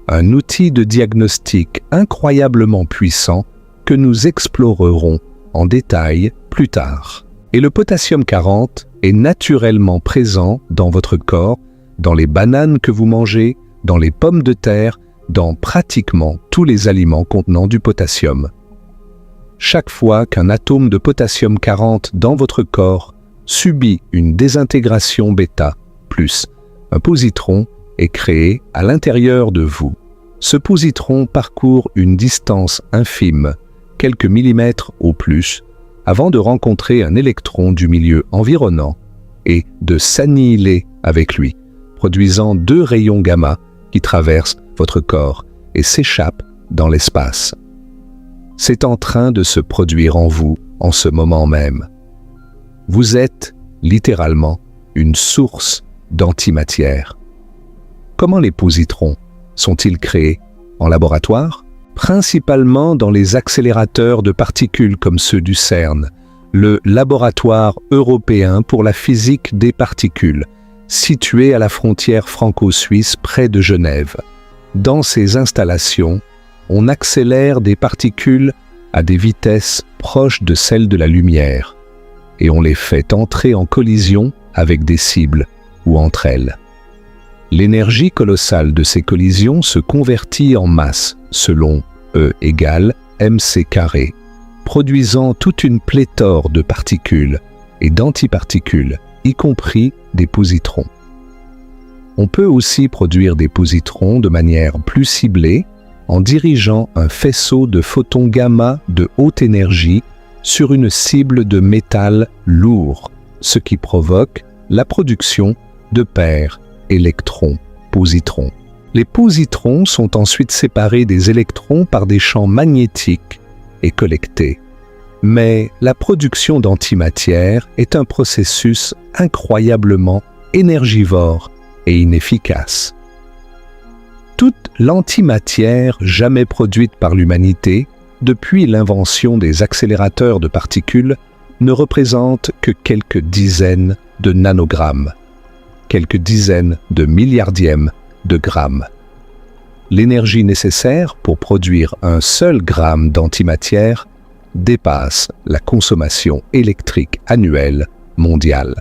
A: un outil de diagnostic incroyablement puissant que nous explorerons en détail plus tard. Et le potassium 40 est naturellement présent dans votre corps, dans les bananes que vous mangez, dans les pommes de terre, dans pratiquement tous les aliments contenant du potassium. Chaque fois qu'un atome de potassium 40 dans votre corps subit une désintégration bêta+, un positron est créé à l'intérieur de vous. Ce positron parcourt une distance infime, quelques millimètres au plus, avant de rencontrer un électron du milieu environnant et de s'annihiler avec lui, produisant 2 rayons gamma qui traversent votre corps et s'échappent dans l'espace. C'est en train de se produire en vous en ce moment même. Vous êtes littéralement une source d'antimatière. Comment les positrons sont-ils créés en laboratoire? Principalement dans les accélérateurs de particules comme ceux du CERN, le laboratoire européen pour la physique des particules, situé à la frontière franco-suisse près de Genève. Dans ces installations, on accélère des particules à des vitesses proches de celles de la lumière, et on les fait entrer en collision avec des cibles ou entre elles. L'énergie colossale de ces collisions se convertit en masse selon E égale mc carré, produisant toute une pléthore de particules et d'antiparticules, y compris des positrons. On peut aussi produire des positrons de manière plus ciblée en dirigeant un faisceau de photons gamma de haute énergie sur une cible de métal lourd, ce qui provoque la production de paires électrons-positrons. Les positrons sont ensuite séparés des électrons par des champs magnétiques et collectés. Mais la production d'antimatière est un processus incroyablement énergivore et inefficace. Toute l'antimatière jamais produite par l'humanité depuis l'invention des accélérateurs de particules ne représente que quelques dizaines de nanogrammes, quelques dizaines de milliardièmes de grammes. L'énergie nécessaire pour produire un seul gramme d'antimatière dépasse la consommation électrique annuelle mondiale.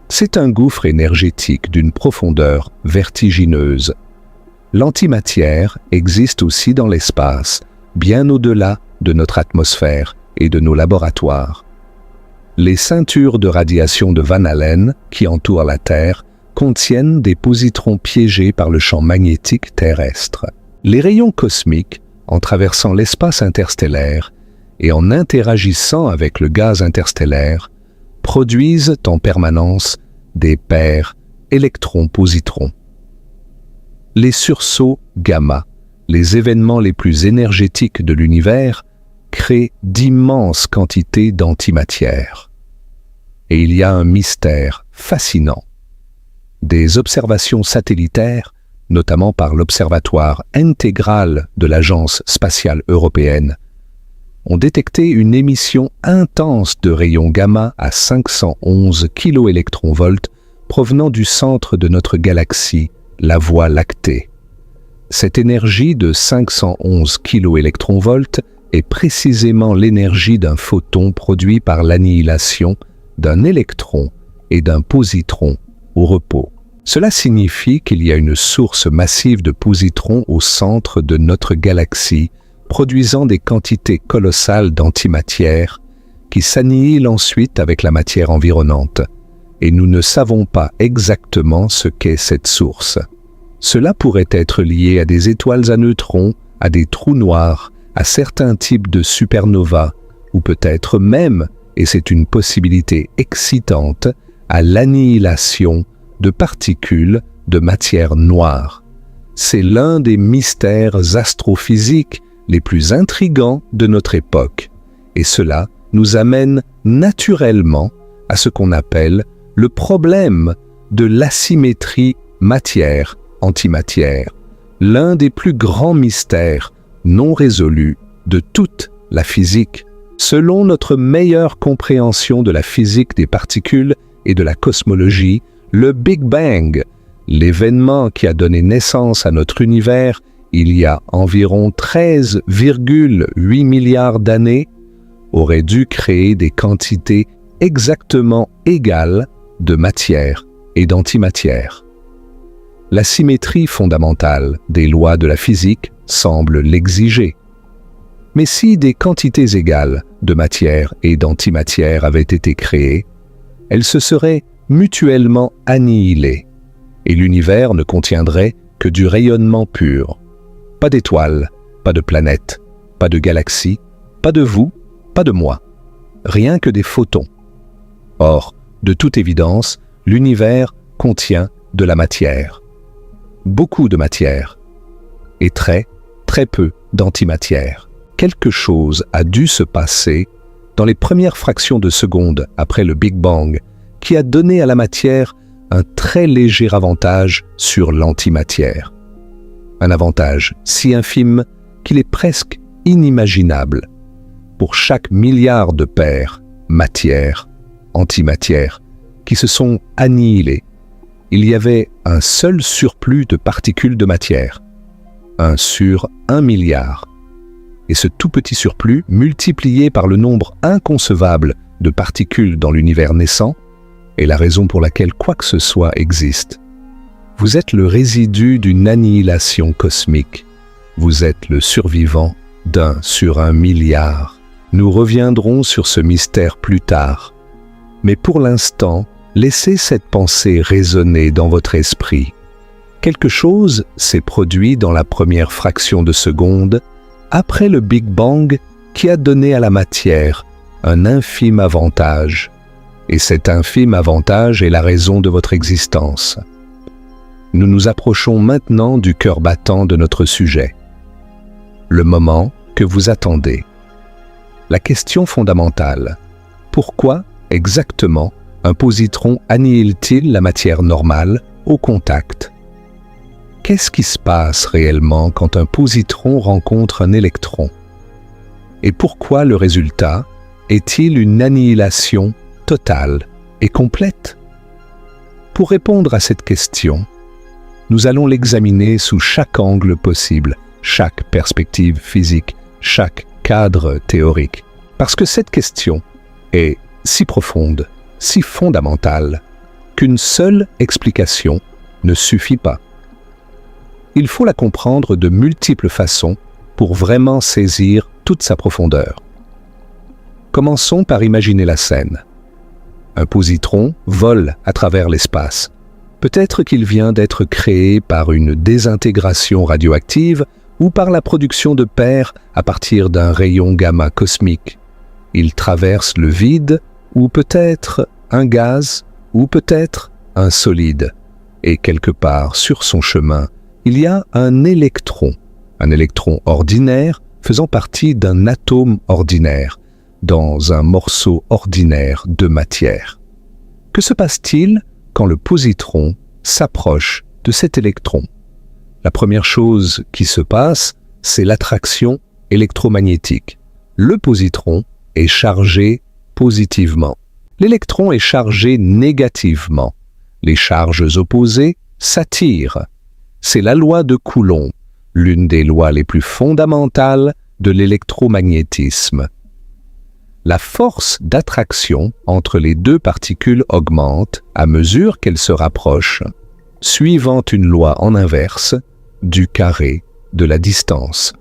A: C'est un gouffre énergétique d'une profondeur vertigineuse. L'antimatière existe aussi dans l'espace, bien au-delà de notre atmosphère et de nos laboratoires. Les ceintures de radiation de Van Allen qui entourent la Terre contiennent des positrons piégés par le champ magnétique terrestre. Les rayons cosmiques, en traversant l'espace interstellaire et en interagissant avec le gaz interstellaire, produisent en permanence des paires électrons-positrons. Les sursauts gamma, les événements les plus énergétiques de l'univers, créent d'immenses quantités d'antimatière. Et il y a un mystère fascinant. Des observations satellitaires, notamment par l'Observatoire intégral de l'Agence spatiale européenne, ont détecté une émission intense de rayons gamma à 511 kV provenant du centre de notre galaxie, la Voie lactée. Cette énergie de 511 kV est précisément l'énergie d'un photon produit par l'annihilation d'un électron et d'un positron au repos. Cela signifie qu'il y a une source massive de positrons au centre de notre galaxie, produisant des quantités colossales d'antimatière qui s'annihilent ensuite avec la matière environnante. Et nous ne savons pas exactement ce qu'est cette source. Cela pourrait être lié à des étoiles à neutrons, à des trous noirs, à certains types de supernovas, ou peut-être même, et c'est une possibilité excitante, à l'annihilation de particules de matière noire. C'est l'un des mystères astrophysiques les plus intrigants de notre époque, et cela nous amène naturellement à ce qu'on appelle le problème de l'asymétrie matière-antimatière, l'un des plus grands mystères non résolus de toute la physique. Selon notre meilleure compréhension de la physique des particules et de la cosmologie, le Big Bang, l'événement qui a donné naissance à notre univers il y a environ 13,8 milliards d'années, aurait dû créer des quantités exactement égales de matière et d'antimatière. La symétrie fondamentale des lois de la physique semble l'exiger. Mais si des quantités égales de matière et d'antimatière avaient été créées, elles se seraient mutuellement annihilées, et l'univers ne contiendrait que du rayonnement pur. Pas d'étoiles, pas de planètes, pas de galaxies, pas de vous, pas de moi. Rien que des photons. Or, de toute évidence, l'univers contient de la matière. Beaucoup de matière. Et très peu d'antimatière. Quelque chose a dû se passer dans les premières fractions de seconde après le Big Bang qui a donné à la matière un très léger avantage sur l'antimatière. Un avantage si infime qu'il est presque inimaginable. Pour chaque milliard de paires matière-antimatière qui se sont annihilées, il y avait un seul surplus de particules de matière, 1 sur 1 milliard. Et ce tout petit surplus, multiplié par le nombre inconcevable de particules dans l'univers naissant, est la raison pour laquelle quoi que ce soit existe. Vous êtes le résidu d'une annihilation cosmique. Vous êtes le survivant d'1 sur 1 milliard. Nous reviendrons sur ce mystère plus tard. Mais pour l'instant, laissez cette pensée résonner dans votre esprit. Quelque chose s'est produit dans la première fraction de seconde, après le Big Bang qui a donné à la matière un infime avantage. Et cet infime avantage est la raison de votre existence. Nous nous approchons maintenant du cœur battant de notre sujet. Le moment que vous attendez. La question fondamentale. Pourquoi, exactement, un positron annihile-t-il la matière normale au contact? Qu'est-ce qui se passe réellement quand un positron rencontre un électron? Et pourquoi le résultat est-il une annihilation totale et complète? Pour répondre à cette question, nous allons l'examiner sous chaque angle possible, chaque perspective physique, chaque cadre théorique. Parce que cette question est si profonde, si fondamentale, qu'une seule explication ne suffit pas. Il faut la comprendre de multiples façons pour vraiment saisir toute sa profondeur. Commençons par imaginer la scène. Un positron vole à travers l'espace. Peut-être qu'il vient d'être créé par une désintégration radioactive ou par la production de paires à partir d'un rayon gamma cosmique. Il traverse le vide, ou peut-être un gaz, ou peut-être un solide. Et quelque part sur son chemin, il y a un électron ordinaire faisant partie d'un atome ordinaire, dans un morceau ordinaire de matière. Que se passe-t-il quand le positron s'approche de cet électron? La première chose qui se passe, c'est l'attraction électromagnétique. Le positron est chargé positivement. L'électron est chargé négativement. Les charges opposées s'attirent. C'est la loi de Coulomb, l'une des lois les plus fondamentales de l'électromagnétisme. La force d'attraction entre les deux particules augmente à mesure qu'elles se rapprochent, suivant une loi en inverse du carré de la distance.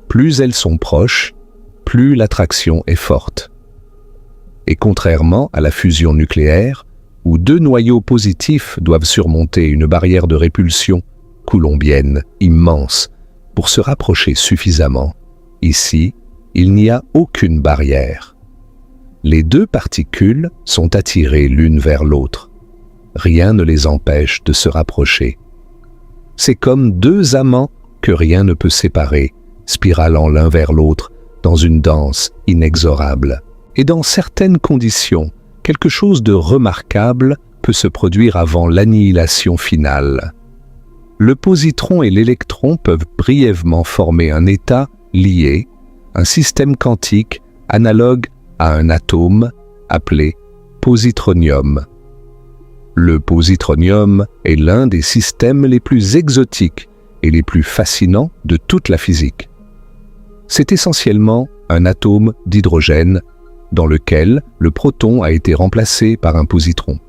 A: Plus elles sont proches, plus l'attraction est forte. Et contrairement à la fusion nucléaire, où deux noyaux positifs doivent surmonter une barrière de répulsion coulombienne immense pour se rapprocher suffisamment, ici, il n'y a aucune barrière. Les deux particules sont attirées l'une vers l'autre. Rien ne les empêche de se rapprocher. C'est comme deux amants que rien ne peut séparer, spiralant l'un vers l'autre dans une danse inexorable. Et dans certaines conditions, quelque chose de remarquable peut se produire avant l'annihilation finale. Le positron et l'électron peuvent brièvement former un état lié, un système quantique analogue à un atome appelé positronium. Le positronium est l'un des systèmes les plus exotiques et les plus fascinants de toute la physique. C'est essentiellement un atome d'hydrogène dans lequel le proton a été remplacé par un positron.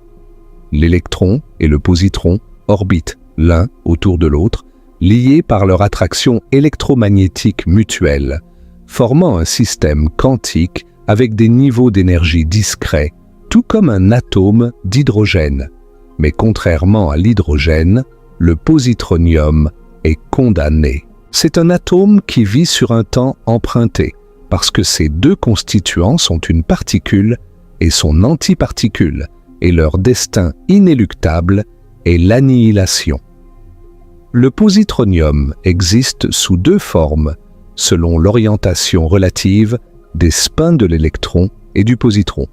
A: L'électron et le positron orbitent l'un autour de l'autre, liés par leur attraction électromagnétique mutuelle, formant un système quantique avec des niveaux d'énergie discrets, tout comme un atome d'hydrogène. Mais contrairement à l'hydrogène, le positronium est condamné. C'est un atome qui vit sur un temps emprunté, parce que ces deux constituants sont une particule et son antiparticule, et leur destin inéluctable est l'annihilation. Le positronium existe sous deux formes, selon l'orientation relative des spins de l'électron et du positron.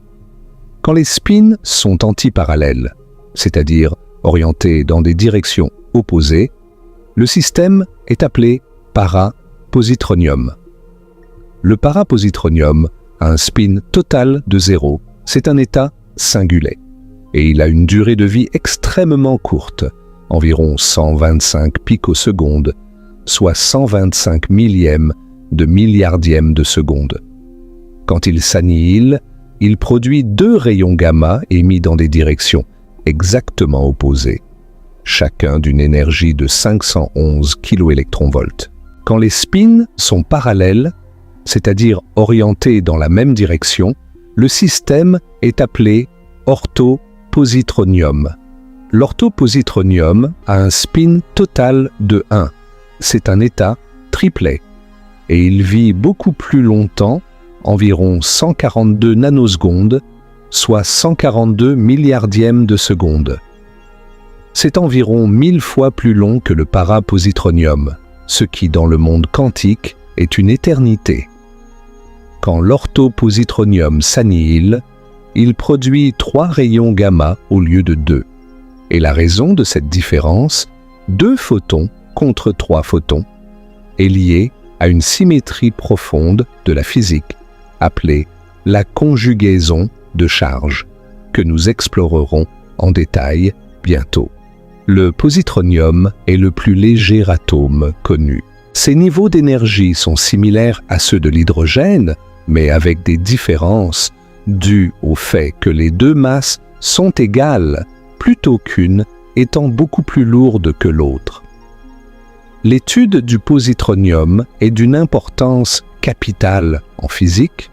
A: Quand les spins sont antiparallèles, c'est-à-dire orientés dans des directions opposées, le système est appelé parapositronium. Le parapositronium a un spin total de 0, c'est un état singulet, et il a une durée de vie extrêmement courte, environ 125 picosecondes, soit 125 millièmes de milliardième de seconde. Quand il s'annihile, il produit deux rayons gamma émis dans des directions exactement opposées, chacun d'une énergie de 511 kV. Quand les spins sont parallèles, c'est-à-dire orienté dans la même direction, le système est appelé orthopositronium. L'orthopositronium a un spin total de 1. C'est un état triplet. Et il vit beaucoup plus longtemps, environ 142 nanosecondes, soit 142 milliardièmes de seconde. C'est environ 1000 fois plus long que le parapositronium, ce qui, dans le monde quantique, est une éternité. Quand l'orthopositronium s'annihile, il produit 3 rayons gamma au lieu de 2. Et la raison de cette différence, 2 photons contre 3 photons, est liée à une symétrie profonde de la physique, appelée la conjugaison de charge, que nous explorerons en détail bientôt. Le positronium est le plus léger atome connu. Ses niveaux d'énergie sont similaires à ceux de l'hydrogène, mais avec des différences dues au fait que les 2 masses sont égales, plutôt qu'une étant beaucoup plus lourde que l'autre. L'étude du positronium est d'une importance capitale en physique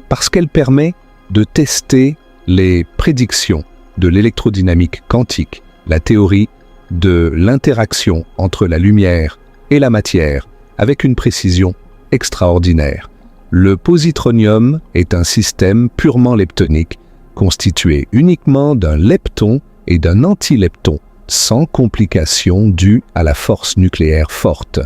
A: parce qu'elle permet de tester les prédictions de l'électrodynamique quantique, la théorie de l'interaction entre la lumière et la matière, avec une précision extraordinaire. Le positronium est un système purement leptonique, constitué uniquement d'un lepton et d'un antilepton, sans complications dues à la force nucléaire forte.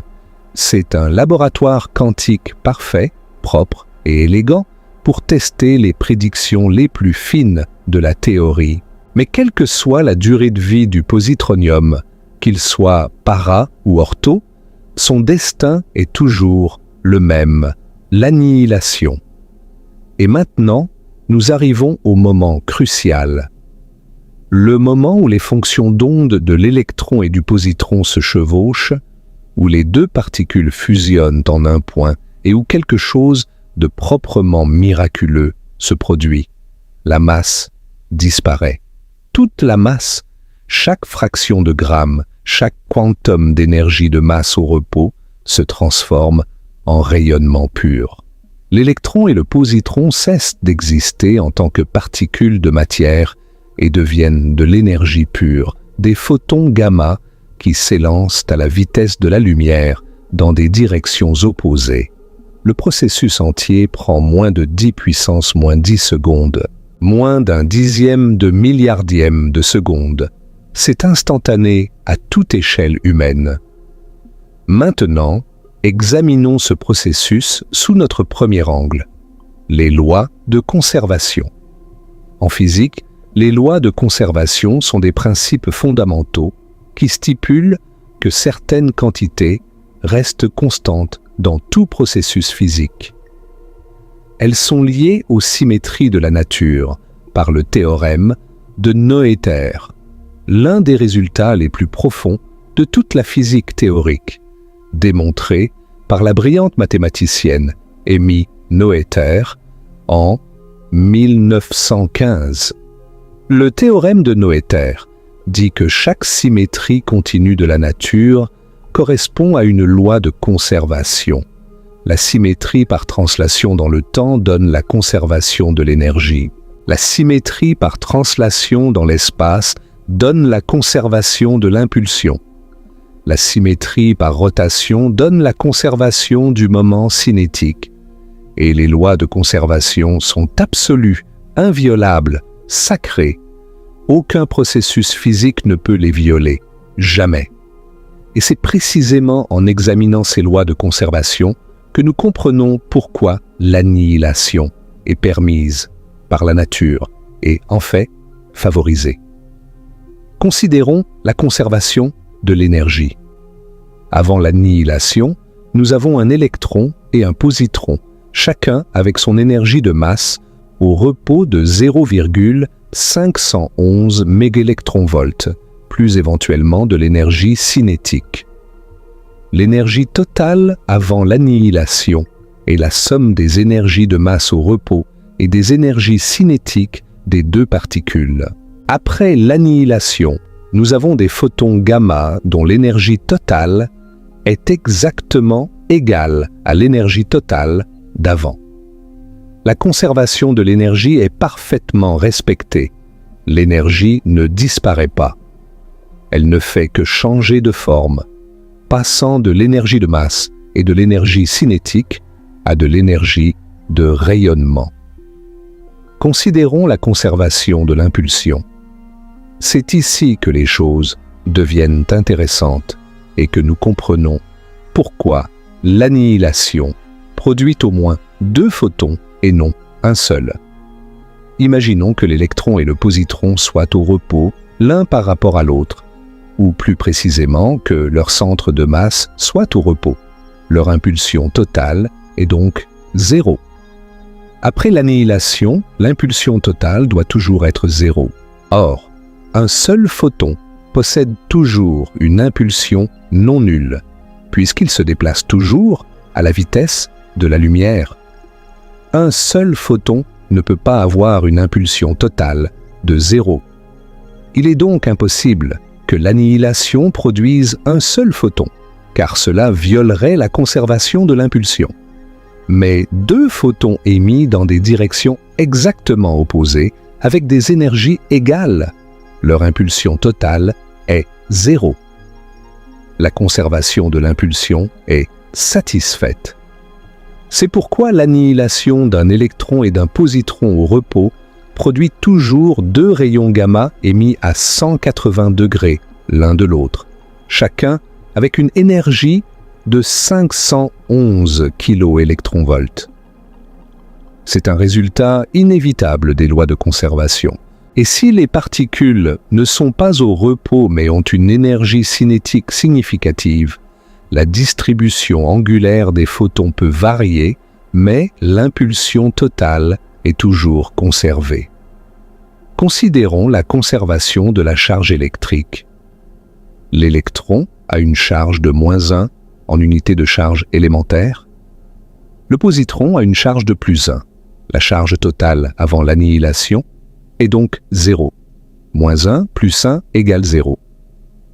A: C'est un laboratoire quantique parfait, propre et élégant pour tester les prédictions les plus fines de la théorie. Mais quelle que soit la durée de vie du positronium, qu'il soit para ou ortho, son destin est toujours le même, l'annihilation. Et maintenant, nous arrivons au moment crucial. Le moment où les fonctions d'onde de l'électron et du positron se chevauchent, où les 2 particules fusionnent en un point et où quelque chose de proprement miraculeux se produit. La masse disparaît. Toute la masse, chaque fraction de gramme, chaque quantum d'énergie de masse au repos se transforme en rayonnement pur. L'électron et le positron cessent d'exister en tant que particules de matière et deviennent de l'énergie pure, des photons gamma qui s'élancent à la vitesse de la lumière dans des directions opposées. Le processus entier prend moins de 10 puissance moins 10 secondes, moins d'un dixième de milliardième de seconde. C'est instantané à toute échelle humaine. Maintenant, examinons ce processus sous notre premier angle, les lois de conservation. En physique, les lois de conservation sont des principes fondamentaux qui stipulent que certaines quantités restent constantes dans tout processus physique. Elles sont liées aux symétries de la nature par le théorème de Noether, l'un des résultats les plus profonds de toute la physique théorique, démontré par la brillante mathématicienne Emmy Noether en 1915. Le théorème de Noether dit que chaque symétrie continue de la nature correspond à une loi de conservation. La symétrie par translation dans le temps donne la conservation de l'énergie. La symétrie par translation dans l'espace donne la conservation de l'impulsion. La symétrie par rotation donne la conservation du moment cinétique. Et les lois de conservation sont absolues, inviolables, sacrées. Aucun processus physique ne peut les violer, jamais. Et c'est précisément en examinant ces lois de conservation que nous comprenons pourquoi l'annihilation est permise par la nature et, en fait, favorisée. Considérons la conservation de l'énergie. Avant l'annihilation, nous avons un électron et un positron, chacun avec son énergie de masse, au repos de 0,511 mégaélectronvolts, plus éventuellement de l'énergie cinétique. L'énergie totale avant l'annihilation est la somme des énergies de masse au repos et des énergies cinétiques des 2 particules. Après l'annihilation, nous avons des photons gamma dont l'énergie totale est exactement égale à l'énergie totale d'avant. La conservation de l'énergie est parfaitement respectée. L'énergie ne disparaît pas. Elle ne fait que changer de forme, passant de l'énergie de masse et de l'énergie cinétique à de l'énergie de rayonnement. Considérons la conservation de l'impulsion. C'est ici que les choses deviennent intéressantes et que nous comprenons pourquoi l'annihilation produit au moins 2 photons et non un seul. Imaginons que l'électron et le positron soient au repos l'un par rapport à l'autre, ou plus précisément que leur centre de masse soit au repos. Leur impulsion totale est donc 0. Après l'annihilation, l'impulsion totale doit toujours être 0. Or, un seul photon possède toujours une impulsion non nulle, puisqu'il se déplace toujours à la vitesse de la lumière. Un seul photon ne peut pas avoir une impulsion totale de 0. Il est donc impossible que l'annihilation produise un seul photon, car cela violerait la conservation de l'impulsion. Mais 2 photons émis dans des directions exactement opposées, avec des énergies égales, leur impulsion totale est 0. La conservation de l'impulsion est satisfaite. C'est pourquoi l'annihilation d'un électron et d'un positron au repos produit toujours 2 rayons gamma émis à 180 degrés l'un de l'autre, chacun avec une énergie de 511 kV. C'est un résultat inévitable des lois de conservation. Et si les particules ne sont pas au repos mais ont une énergie cinétique significative, la distribution angulaire des photons peut varier, mais l'impulsion totale est toujours conservée. Considérons la conservation de la charge électrique. L'électron a une charge de -1 en unité de charge élémentaire. Le positron a une charge de +1. La charge totale avant l'annihilation est donc 0. -1 + 1 égale 0.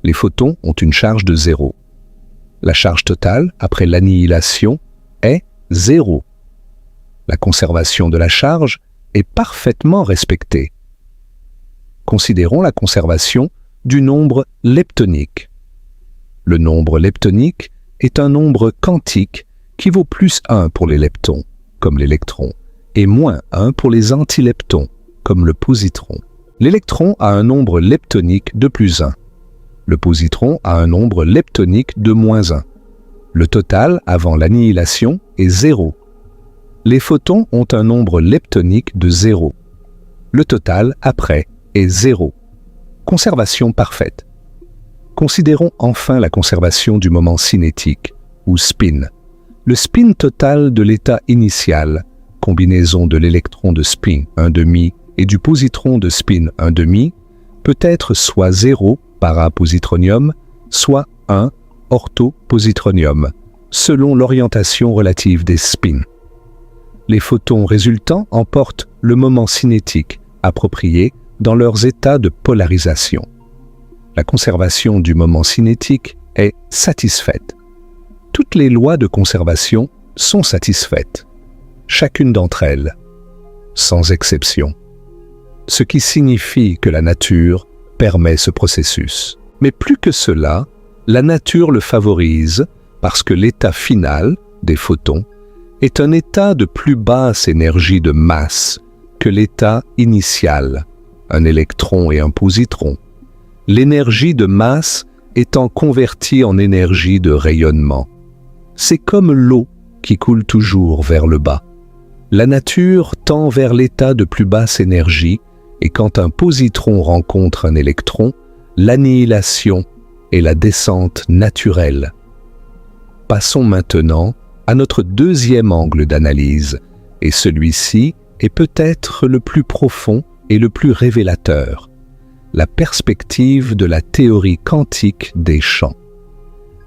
A: Les photons ont une charge de 0. La charge totale après l'annihilation est 0. La conservation de la charge est parfaitement respectée. Considérons la conservation du nombre leptonique. Le nombre leptonique est un nombre quantique qui vaut +1 pour les leptons, comme l'électron, et -1 pour les antileptons, comme le positron. L'électron a un nombre leptonique de +1. Le positron a un nombre leptonique de -1. Le total avant l'annihilation est 0. Les photons ont un nombre leptonique de 0. Le total après est 0. Conservation parfaite. Considérons enfin la conservation du moment cinétique, ou spin. Le spin total de l'état initial, combinaison de l'électron de spin 1,5 et du positron de spin 1,5, peut être soit 0 parapositronium, soit 1 orthopositronium, selon l'orientation relative des spins. Les photons résultants emportent le moment cinétique approprié dans leurs états de polarisation. La conservation du moment cinétique est satisfaite. Toutes les lois de conservation sont satisfaites, chacune d'entre elles, sans exception. Ce qui signifie que la nature permet ce processus. Mais plus que cela, la nature le favorise parce que l'état final des photons est un état de plus basse énergie de masse que l'état initial, un électron et un positron, l'énergie de masse étant convertie en énergie de rayonnement. C'est comme l'eau qui coule toujours vers le bas. La nature tend vers l'état de plus basse énergie et quand un positron rencontre un électron, l'annihilation est la descente naturelle. Passons maintenant à notre deuxième angle d'analyse, et celui-ci est peut-être le plus profond et le plus révélateur, la perspective de la théorie quantique des champs.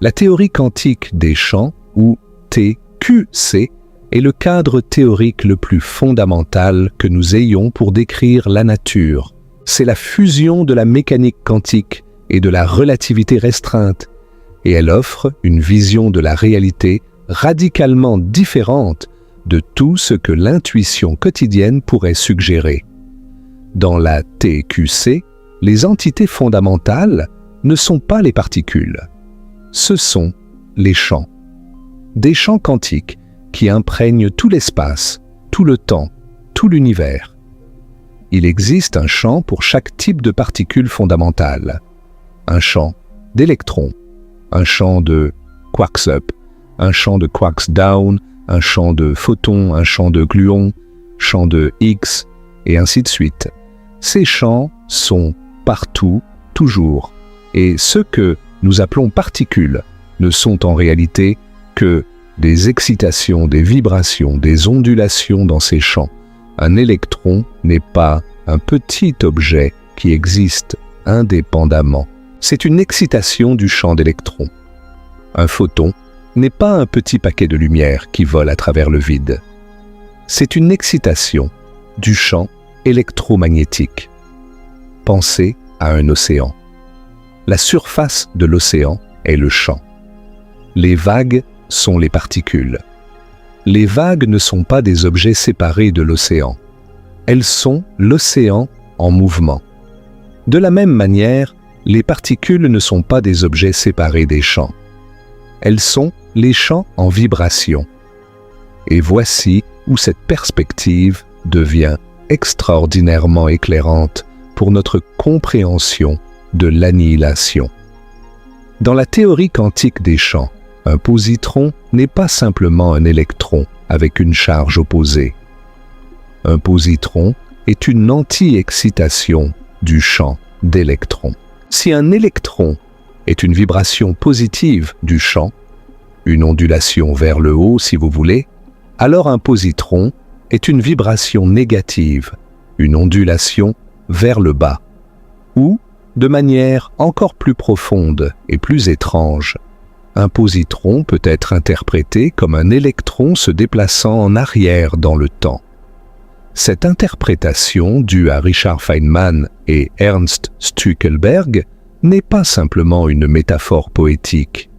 A: La théorie quantique des champs, ou TQC, est le cadre théorique le plus fondamental que nous ayons pour décrire la nature. C'est la fusion de la mécanique quantique et de la relativité restreinte, et elle offre une vision de la réalité radicalement différente de tout ce que l'intuition quotidienne pourrait suggérer. Dans la TQC, les entités fondamentales ne sont pas les particules. Ce sont les champs. Des champs quantiques qui imprègnent tout l'espace, tout le temps, tout l'univers. Il existe un champ pour chaque type de particule fondamentale. Un champ d'électrons, un champ de quarks up, un champ de quarks down, un champ de photons, un champ de gluons, champ de X, et ainsi de suite. Ces champs sont partout, toujours, et ce que nous appelons particules ne sont en réalité que des excitations, des vibrations, des ondulations dans ces champs. Un électron n'est pas un petit objet qui existe indépendamment. C'est une excitation du champ d'électrons. Un photon n'est pas un petit paquet de lumière qui vole à travers le vide. C'est une excitation du champ électromagnétique. Pensez à un océan. La surface de l'océan est le champ. Les vagues sont les particules. Les vagues ne sont pas des objets séparés de l'océan. Elles sont l'océan en mouvement. De la même manière, les particules ne sont pas des objets séparés des champs. Elles sont les champs en vibration. Et voici où cette perspective devient extraordinairement éclairante pour notre compréhension de l'annihilation. Dans la théorie quantique des champs, un positron n'est pas simplement un électron avec une charge opposée. Un positron est une anti-excitation du champ d'électrons. Si un électron est une vibration positive du champ, une ondulation vers le haut si vous voulez, alors un positron est une vibration négative, une ondulation vers le bas, ou, de manière encore plus profonde et plus étrange, un positron peut être interprété comme un électron se déplaçant en arrière dans le temps. Cette interprétation, due à Richard Feynman et Ernst Stueckelberg, n'est pas simplement une métaphore poétique.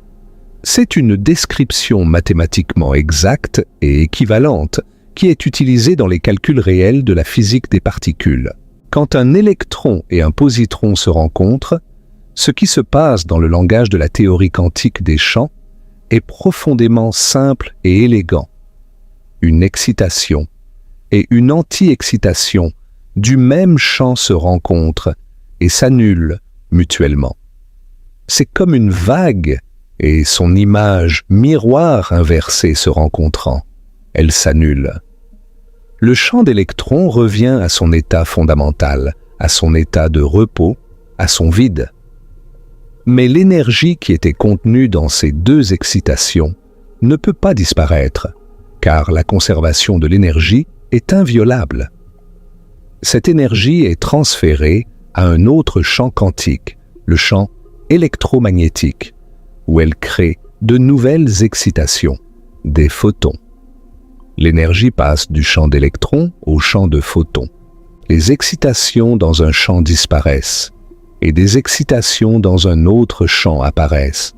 A: C'est une description mathématiquement exacte et équivalente qui est utilisée dans les calculs réels de la physique des particules. Quand un électron et un positron se rencontrent, ce qui se passe dans le langage de la théorie quantique des champs est profondément simple et élégant. Une excitation et une anti-excitation du même champ se rencontrent et s'annulent mutuellement. C'est comme une vague et son image miroir inversé se rencontrant. Elle s'annule. Le champ d'électrons revient à son état fondamental, à son état de repos, à son vide. Mais l'énergie qui était contenue dans ces deux excitations ne peut pas disparaître, car la conservation de l'énergie est inviolable. Cette énergie est transférée à un autre champ quantique, le champ électromagnétique, où elle crée de nouvelles excitations, des photons. L'énergie passe du champ d'électrons au champ de photons. Les excitations dans un champ disparaissent et des excitations dans un autre champ apparaissent.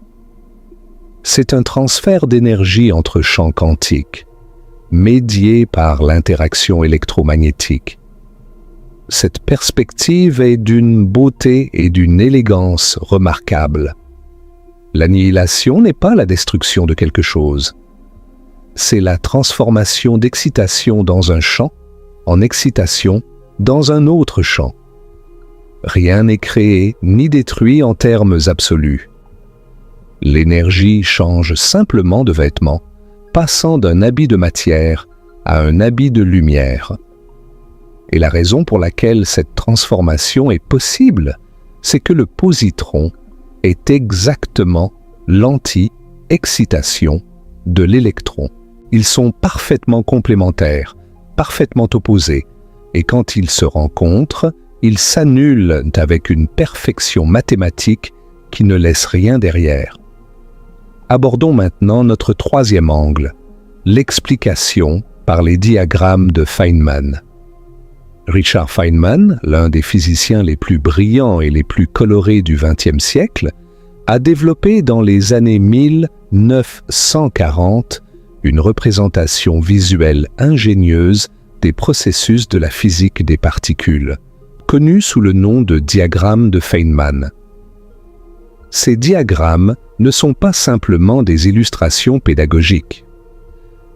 A: C'est un transfert d'énergie entre champs quantiques, médié par l'interaction électromagnétique. Cette perspective est d'une beauté et d'une élégance remarquables. L'annihilation n'est pas la destruction de quelque chose. C'est la transformation d'excitation dans un champ en excitation dans un autre champ. Rien n'est créé ni détruit en termes absolus. L'énergie change simplement de vêtements, passant d'un habit de matière à un habit de lumière. Et la raison pour laquelle cette transformation est possible, c'est que le positron est exactement l'anti-excitation de l'électron. Ils sont parfaitement complémentaires, parfaitement opposés, et quand ils se rencontrent, ils s'annulent avec une perfection mathématique qui ne laisse rien derrière. Abordons maintenant notre troisième angle, l'explication par les diagrammes de Feynman. Richard Feynman, l'un des physiciens les plus brillants et les plus colorés du XXe siècle, a développé dans les années 1940 une représentation visuelle ingénieuse des processus de la physique des particules, connue sous le nom de diagramme de Feynman. Ces diagrammes ne sont pas simplement des illustrations pédagogiques.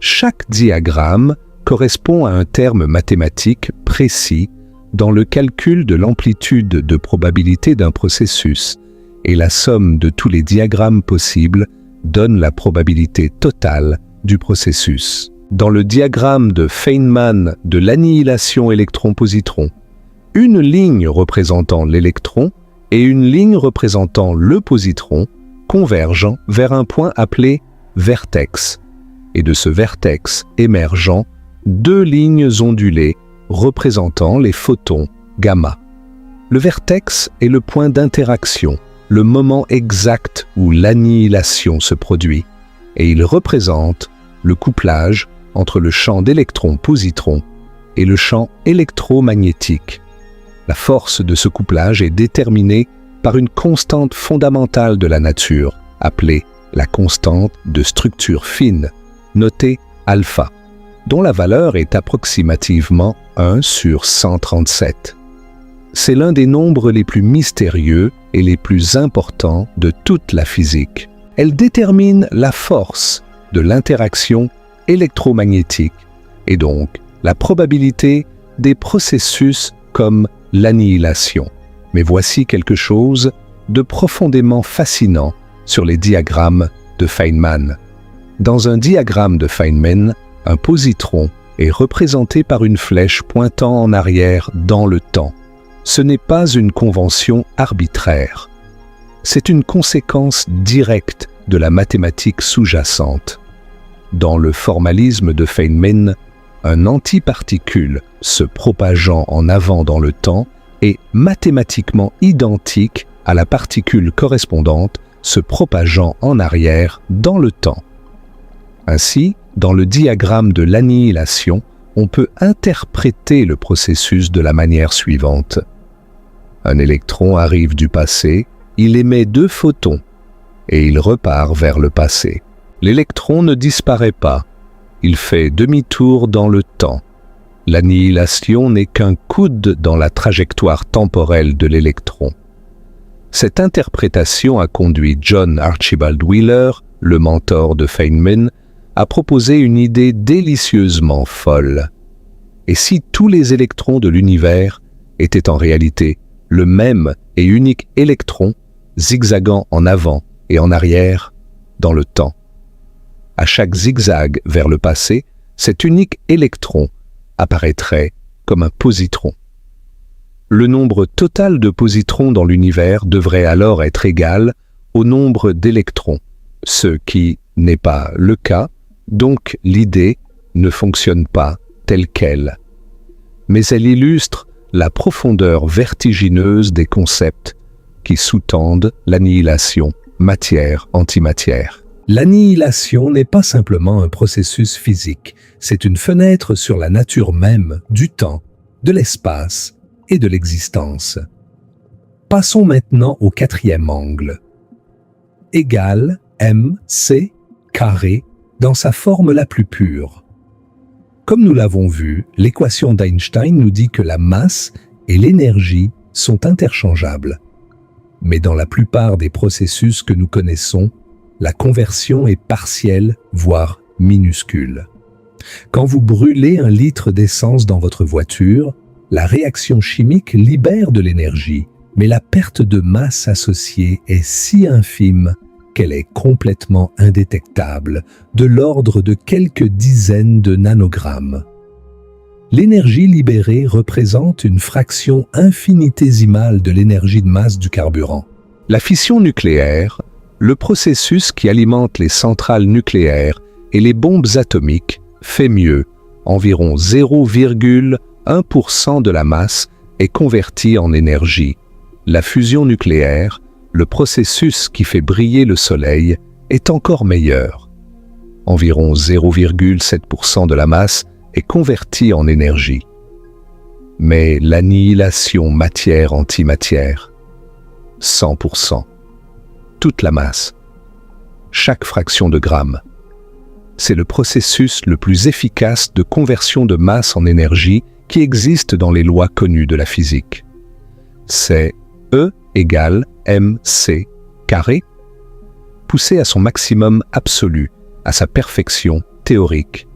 A: Chaque diagramme correspond à un terme mathématique précis dans le calcul de l'amplitude de probabilité d'un processus, et la somme de tous les diagrammes possibles donne la probabilité totale du processus. Dans le diagramme de Feynman de l'annihilation électron-positron, une ligne représentant l'électron et une ligne représentant le positron convergent vers un point appelé vertex, et de ce vertex émergeant deux lignes ondulées représentant les photons gamma. Le vertex est le point d'interaction, le moment exact où l'annihilation se produit, et il représente le couplage entre le champ d'électrons-positrons et le champ électromagnétique. La force de ce couplage est déterminée par une constante fondamentale de la nature, appelée la constante de structure fine, notée alpha, dont la valeur est approximativement 1 sur 137. C'est l'un des nombres les plus mystérieux et les plus importants de toute la physique. Elle détermine la force de l'interaction électromagnétique et donc la probabilité des processus comme l'annihilation. Mais voici quelque chose de profondément fascinant sur les diagrammes de Feynman. Dans un diagramme de Feynman, un positron est représenté par une flèche pointant en arrière dans le temps. Ce n'est pas une convention arbitraire. C'est une conséquence directe de la mathématique sous-jacente. Dans le formalisme de Feynman, un antiparticule se propageant en avant dans le temps est mathématiquement identique à la particule correspondante se propageant en arrière dans le temps. Ainsi, dans le diagramme de l'annihilation, on peut interpréter le processus de la manière suivante. Un électron arrive du passé, il émet deux photons, et il repart vers le passé. L'électron ne disparaît pas, il fait demi-tour dans le temps. L'annihilation n'est qu'un coude dans la trajectoire temporelle de l'électron. Cette interprétation a conduit John Archibald Wheeler, le mentor de Feynman, à proposer une idée délicieusement folle. Et si tous les électrons de l'univers étaient en réalité le même et unique électron, zigzagant en avant et en arrière dans le temps? À chaque zigzag vers le passé, cet unique électron apparaîtrait comme un positron. Le nombre total de positrons dans l'univers devrait alors être égal au nombre d'électrons, ce qui n'est pas le cas, donc l'idée ne fonctionne pas telle qu'elle. Mais elle illustre la profondeur vertigineuse des concepts qui sous-tendent l'annihilation matière-antimatière. L'annihilation n'est pas simplement un processus physique, c'est une fenêtre sur la nature même du temps, de l'espace et de l'existence. Passons maintenant au quatrième angle. Égal mc carré dans sa forme la plus pure. Comme nous l'avons vu, l'équation d'Einstein nous dit que la masse et l'énergie sont interchangeables. Mais dans la plupart des processus que nous connaissons, la conversion est partielle, voire minuscule. Quand vous brûlez un litre d'essence dans votre voiture, la réaction chimique libère de l'énergie, mais la perte de masse associée est si infime qu'elle est complètement indétectable, de l'ordre de quelques dizaines de nanogrammes. L'énergie libérée représente une fraction infinitésimale de l'énergie de masse du carburant. La fission nucléaire, le processus qui alimente les centrales nucléaires et les bombes atomiques, fait mieux. Environ 0,1% de la masse est convertie en énergie. La fusion nucléaire, le processus qui fait briller le soleil, est encore meilleur. Environ 0,7% de la masse est convertie en énergie. Mais l'annihilation matière-antimatière, 100%. Toute la masse, chaque fraction de gramme. c'est le processus le plus efficace de conversion de masse en énergie qui existe dans les lois connues de la physique. C'est E égale mc carré, poussé à son maximum absolu, à sa perfection théorique.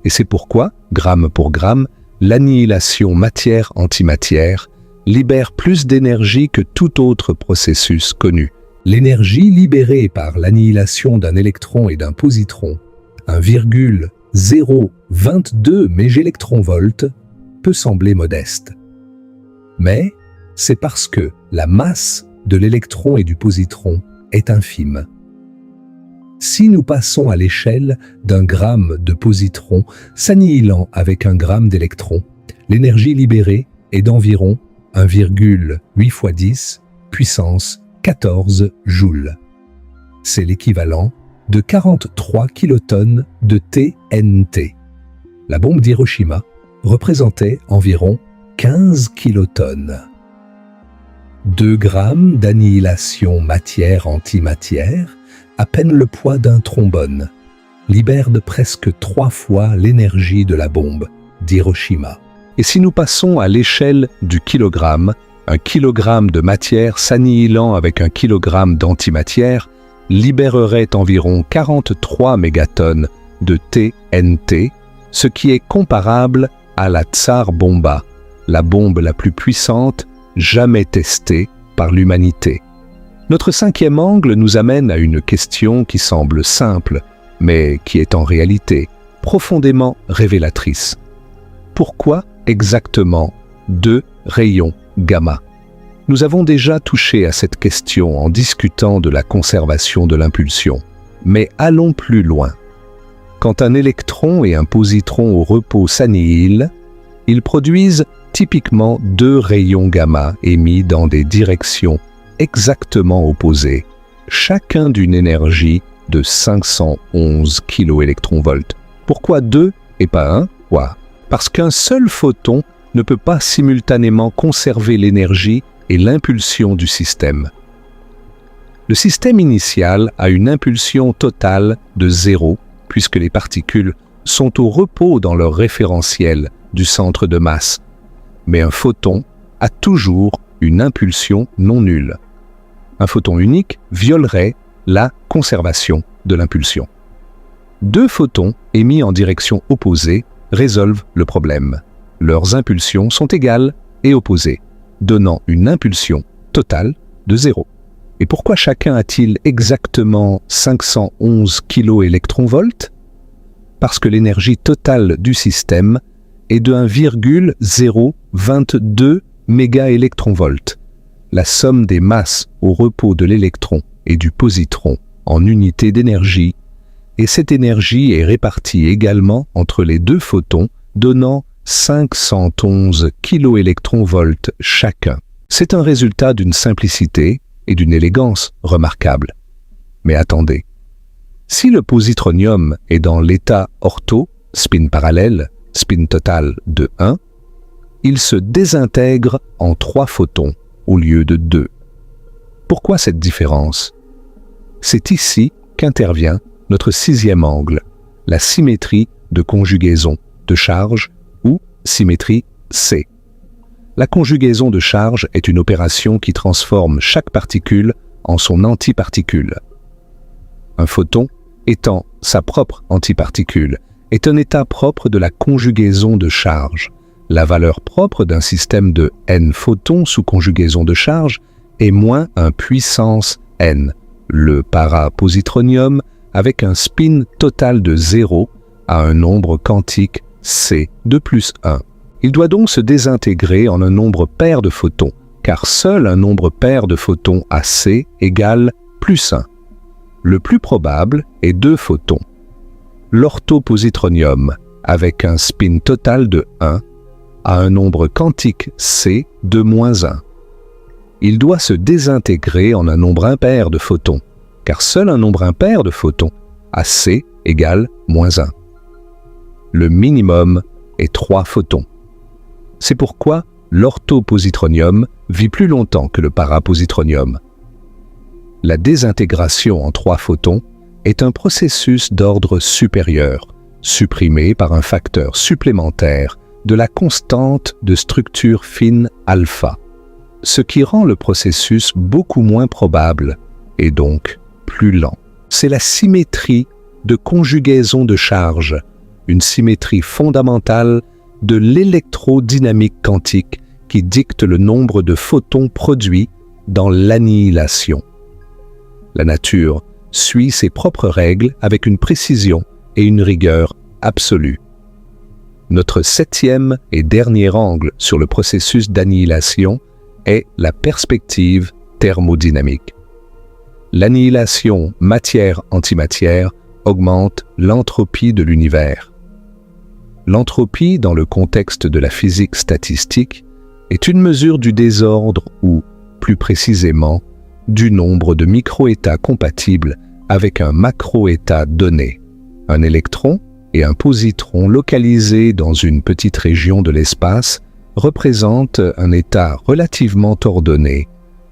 A: Et c'est pourquoi, gramme pour gramme, l'annihilation matière-antimatière libère plus d'énergie que tout autre processus connu. L'énergie libérée par l'annihilation d'un électron et d'un positron, 1,022 mégaélectronvolts, peut sembler modeste. Mais c'est parce que la masse de l'électron et du positron est infime. Si nous passons à l'échelle d'un gramme de positron s'annihilant avec un gramme d'électron, l'énergie libérée est d'environ 1,8 x 10 puissance 14 joules. C'est l'équivalent de 43 kilotonnes de TNT. La bombe d'Hiroshima représentait environ 15 kilotonnes. 2 grammes d'annihilation matière-antimatière, à peine le poids d'un trombone, libèrent de presque 3 fois l'énergie de la bombe d'Hiroshima. Et si nous passons à l'échelle du kilogramme, un kilogramme de matière s'annihilant avec un kilogramme d'antimatière libérerait environ 43 mégatonnes de TNT, ce qui est comparable à la Tsar Bomba, la bombe la plus puissante jamais testée par l'humanité. Notre 5e angle nous amène à une question qui semble simple, mais qui est en réalité profondément révélatrice. Pourquoi exactement 2 rayons gamma? Nous avons déjà touché à cette question en discutant de la conservation de l'impulsion. Mais allons plus loin. Quand un électron et un positron au repos s'annihilent, ils produisent typiquement 2 rayons gamma émis dans des directions exactement opposées, chacun d'une énergie de 511 kV. Pourquoi 2 et pas 1? Parce qu'un seul photon ne peut pas simultanément conserver l'énergie et l'impulsion du système. Le système initial a une impulsion totale de 0, puisque les particules sont au repos dans leur référentiel du centre de masse. Mais un photon a toujours une impulsion non nulle. Un photon unique violerait la conservation de l'impulsion. 2 photons émis en direction opposée résolvent le problème. Leurs impulsions sont égales et opposées, donnant une impulsion totale de 0. Et pourquoi chacun a-t-il exactement 511 kV? Parce que l'énergie totale du système est de 1,022 mégaélectronvolts, la somme des masses au repos de l'électron et du positron en unité d'énergie, et cette énergie est répartie également entre les 2 photons, donnant 511 kV chacun. C'est un résultat d'une simplicité et d'une élégance remarquables. Mais attendez, si le positronium est dans l'état ortho, spin parallèle, spin total de 1, il se désintègre en 3 photons au lieu de 2. Pourquoi cette différence? C'est ici qu'intervient notre 6e angle, la symétrie de conjugaison de charge ou symétrie C. La conjugaison de charge est une opération qui transforme chaque particule en son antiparticule. Un photon, étant sa propre antiparticule, est un état propre de la conjugaison de charge. La valeur propre d'un système de n photons sous conjugaison de charge est moins 1 puissance n, le parapositronium, avec un spin total de 0 à un nombre quantique C de plus 1. Il doit donc se désintégrer en un nombre pair de photons, car seul un nombre pair de photons à C égale plus 1. Le plus probable est 2 photons. L'orthopositronium, avec un spin total de 1, a un nombre quantique C de moins 1. Il doit se désintégrer en un nombre impair de photons, car seul un nombre impair de photons à C égale moins 1. Le minimum est 3 photons. C'est pourquoi l'orthopositronium vit plus longtemps que le parapositronium. La désintégration en 3 photons est un processus d'ordre supérieur, supprimé par un facteur supplémentaire de la constante de structure fine alpha, ce qui rend le processus beaucoup moins probable et donc plus lent. C'est la symétrie de conjugaison de charge, une symétrie fondamentale de l'électrodynamique quantique qui dicte le nombre de photons produits dans l'annihilation. La nature suit ses propres règles avec une précision et une rigueur absolue. Notre 7e et dernier angle sur le processus d'annihilation est la perspective thermodynamique. L'annihilation matière-antimatière augmente l'entropie de l'univers. L'entropie, dans le contexte de la physique statistique, est une mesure du désordre ou, plus précisément, du nombre de micro-états compatibles avec un macro-état donné, un électron et un positron localisés dans une petite région de l'espace représentent un état relativement ordonné,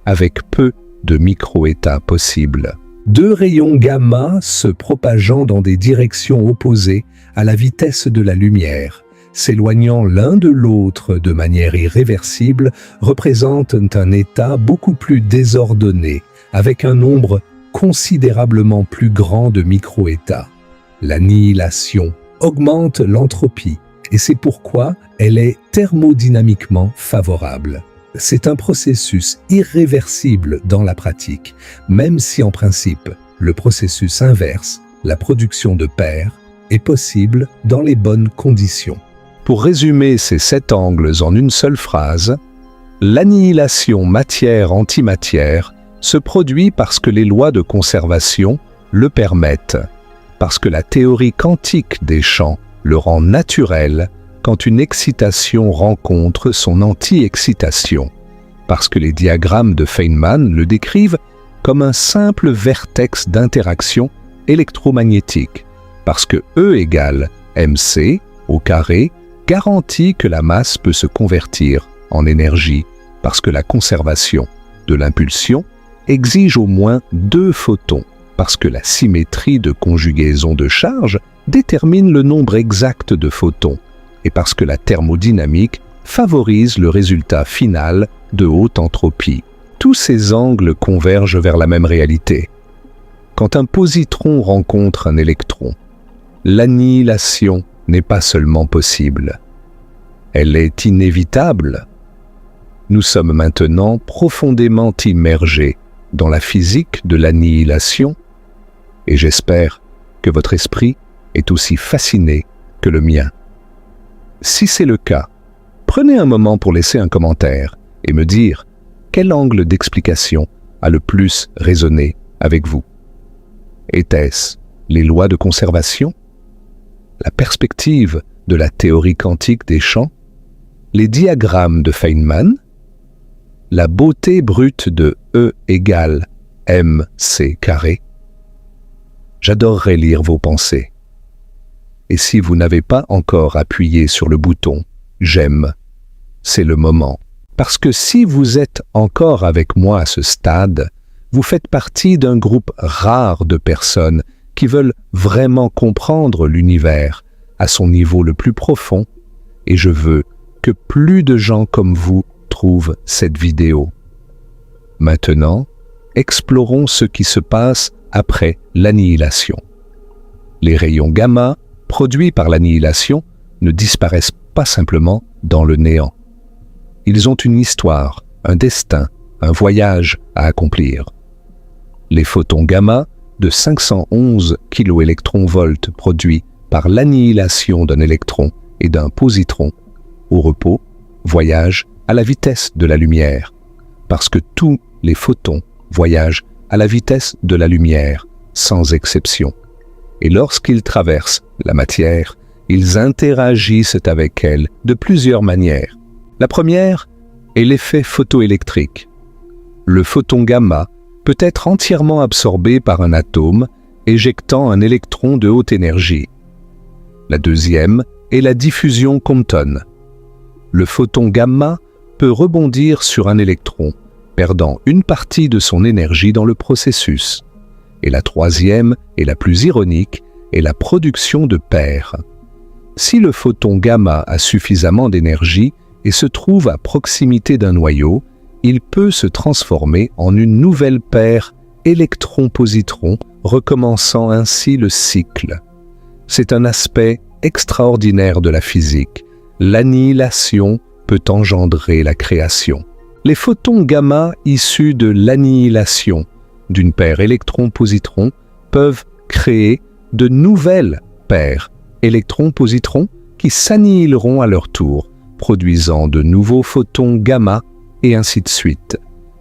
A: avec peu de micro-états possibles. Deux rayons gamma se propageant dans des directions opposées à la vitesse de la lumière, s'éloignant l'un de l'autre de manière irréversible, représentent un état beaucoup plus désordonné, avec un nombre considérablement plus grand de micro-états. L'annihilation augmente l'entropie, et c'est pourquoi elle est thermodynamiquement favorable. C'est un processus irréversible dans la pratique, même si en principe, le processus inverse, la production de paires, est possible dans les bonnes conditions. Pour résumer ces 7 angles en une seule phrase, l'annihilation matière-antimatière se produit parce que les lois de conservation le permettent, parce que la théorie quantique des champs le rend naturel quand une excitation rencontre son anti-excitation, parce que les diagrammes de Feynman le décrivent comme un simple vertex d'interaction électromagnétique, parce que E égale mc au carré garantit que la masse peut se convertir en énergie, parce que la conservation de l'impulsion exige au moins 2 photons, parce que la symétrie de conjugaison de charge détermine le nombre exact de photons, et parce que la thermodynamique favorise le résultat final de haute entropie. Tous ces angles convergent vers la même réalité. Quand un positron rencontre un électron, l'annihilation n'est pas seulement possible, elle est inévitable. Nous sommes maintenant profondément immergés dans la physique de l'annihilation, et j'espère que votre esprit est aussi fasciné que le mien. Si c'est le cas, prenez un moment pour laisser un commentaire et me dire quel angle d'explication a le plus résonné avec vous. Était-ce les lois de conservation, la perspective de la théorie quantique des champs, les diagrammes de Feynman, la beauté brute de E égale mc carré? J'adorerais lire vos pensées. Et si vous n'avez pas encore appuyé sur le bouton « J'aime », c'est le moment. Parce que si vous êtes encore avec moi à ce stade, vous faites partie d'un groupe rare de personnes qui veulent vraiment comprendre l'univers à son niveau le plus profond, et je veux que plus de gens comme vous trouvent cette vidéo. Maintenant, explorons ce qui se passe après l'annihilation. Les rayons gamma produits par l'annihilation ne disparaissent pas simplement dans le néant. Ils ont une histoire, un destin, un voyage à accomplir. Les photons gamma de 511 kV produits par l'annihilation d'un électron et d'un positron au repos voyagent à la vitesse de la lumière, parce que tous les photons voyagent à la vitesse de la lumière, sans exception. Et lorsqu'ils traversent la matière, ils interagissent avec elle de plusieurs manières. La première est l'effet photoélectrique. Le photon gamma peut être entièrement absorbé par un atome, éjectant un électron de haute énergie. La deuxième est la diffusion Compton. Le photon gamma peut rebondir sur un électron, perdant une partie de son énergie dans le processus. Et la troisième, et la plus ironique, est la production de paires. Si le photon gamma a suffisamment d'énergie et se trouve à proximité d'un noyau, il peut se transformer en une nouvelle paire électron-positron, recommençant ainsi le cycle. C'est un aspect extraordinaire de la physique. L'annihilation peut engendrer la création. Les photons gamma issus de l'annihilation d'une paire électron-positron peuvent créer de nouvelles paires électrons-positrons qui s'annihileront à leur tour, produisant de nouveaux photons gamma et ainsi de suite.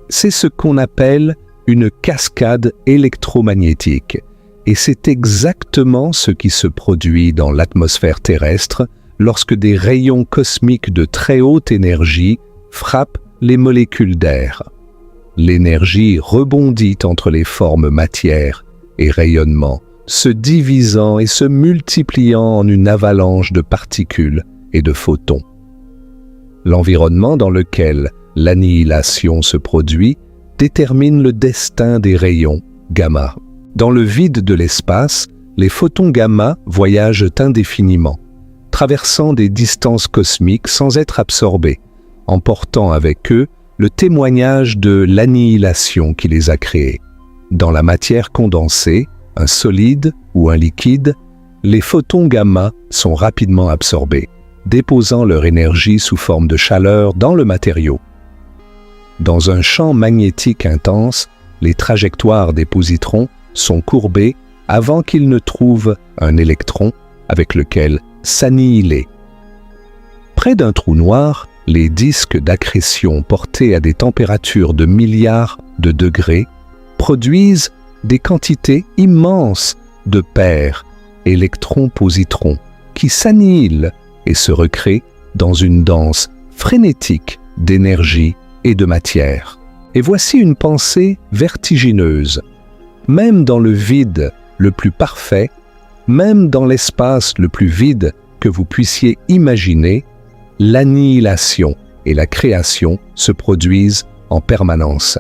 A: C'est ce qu'on appelle une cascade électromagnétique, et c'est exactement ce qui se produit dans l'atmosphère terrestre lorsque des rayons cosmiques de très haute énergie frappent les molécules d'air. L'énergie rebondit entre les formes matière et rayonnement, se divisant et se multipliant en une avalanche de particules et de photons. L'environnement dans lequel l'annihilation se produit détermine le destin des rayons gamma. Dans le vide de l'espace, les photons gamma voyagent indéfiniment, traversant des distances cosmiques sans être absorbés, emportant avec eux le témoignage de l'annihilation qui les a créés. Dans la matière condensée, un solide ou un liquide, les photons gamma sont rapidement absorbés, déposant leur énergie sous forme de chaleur dans le matériau. Dans un champ magnétique intense, les trajectoires des positrons sont courbées avant qu'ils ne trouvent un électron avec lequel s'annihiler. Près d'un trou noir, les disques d'accrétion portés à des températures de milliards de degrés produisent des quantités immenses de paires électrons-positrons qui s'annihilent et se recréent dans une danse frénétique d'énergie et de matière. Et voici une pensée vertigineuse. Même dans le vide le plus parfait, même dans l'espace le plus vide que vous puissiez imaginer, l'annihilation et la création se produisent en permanence.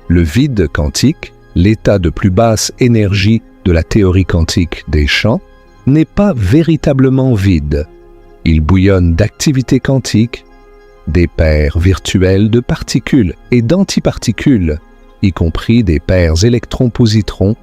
A: Le vide quantique, l'état de plus basse énergie de la théorie quantique des champs, n'est pas véritablement vide. Il bouillonne d'activité quantique, des paires virtuelles de particules et d'antiparticules, y compris des paires électrons-positrons,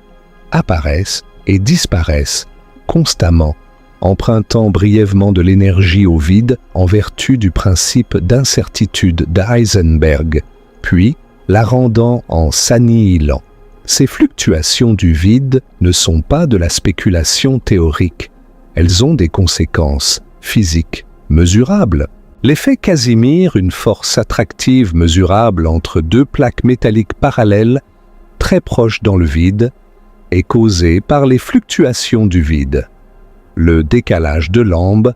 A: apparaissent et disparaissent constamment, empruntant brièvement de l'énergie au vide en vertu du principe d'incertitude d'Heisenberg, puis la rendant en s'annihilant. Ces fluctuations du vide ne sont pas de la spéculation théorique. Elles ont des conséquences physiques mesurables. L'effet Casimir, une force attractive mesurable entre deux plaques métalliques parallèles, très proches dans le vide, est causé par les fluctuations du vide. Le décalage de Lamb,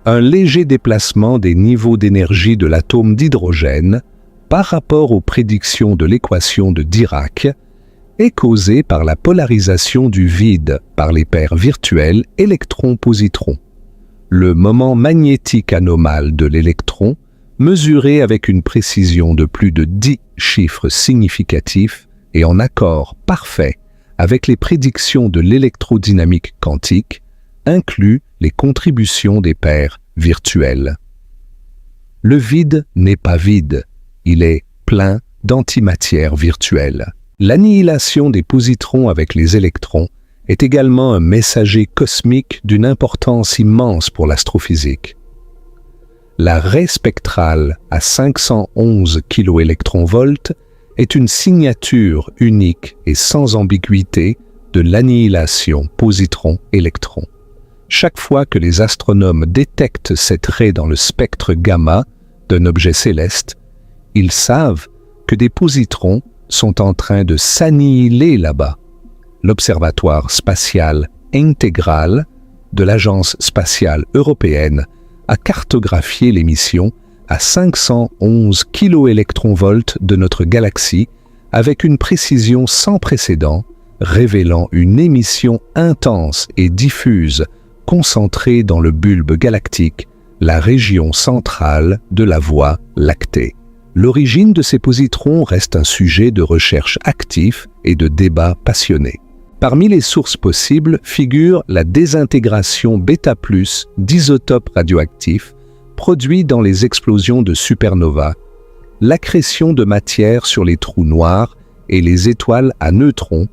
A: un léger déplacement des niveaux d'énergie de l'atome d'hydrogène par rapport aux prédictions de l'équation de Dirac, est causé par la polarisation du vide par les paires virtuelles électrons-positrons. Le moment magnétique anormal de l'électron, mesuré avec une précision de plus de 10 chiffres significatifs et en accord parfait avec les prédictions de l'électrodynamique quantique, inclut les contributions des paires virtuelles. Le vide n'est pas vide, il est plein d'antimatière virtuelle. L'annihilation des positrons avec les électrons est également un messager cosmique d'une importance immense pour l'astrophysique. La raie spectrale à 511 kV est une signature unique et sans ambiguïté de l'annihilation positron-électron. Chaque fois que les astronomes détectent cette raie dans le spectre gamma d'un objet céleste, ils savent que des positrons sont en train de s'annihiler là-bas. L'Observatoire spatial intégral de l'Agence spatiale européenne a cartographié l'émission à 511 kV de notre galaxie avec une précision sans précédent, révélant une émission intense et diffuse concentrée dans le bulbe galactique, la région centrale de la Voie lactée. L'origine de ces positrons reste un sujet de recherche actif et de débat passionné. Parmi les sources possibles figure la désintégration β+ d'isotopes radioactifs produits dans les explosions de supernovas, l'accrétion de matière sur les trous noirs et les étoiles à neutrons,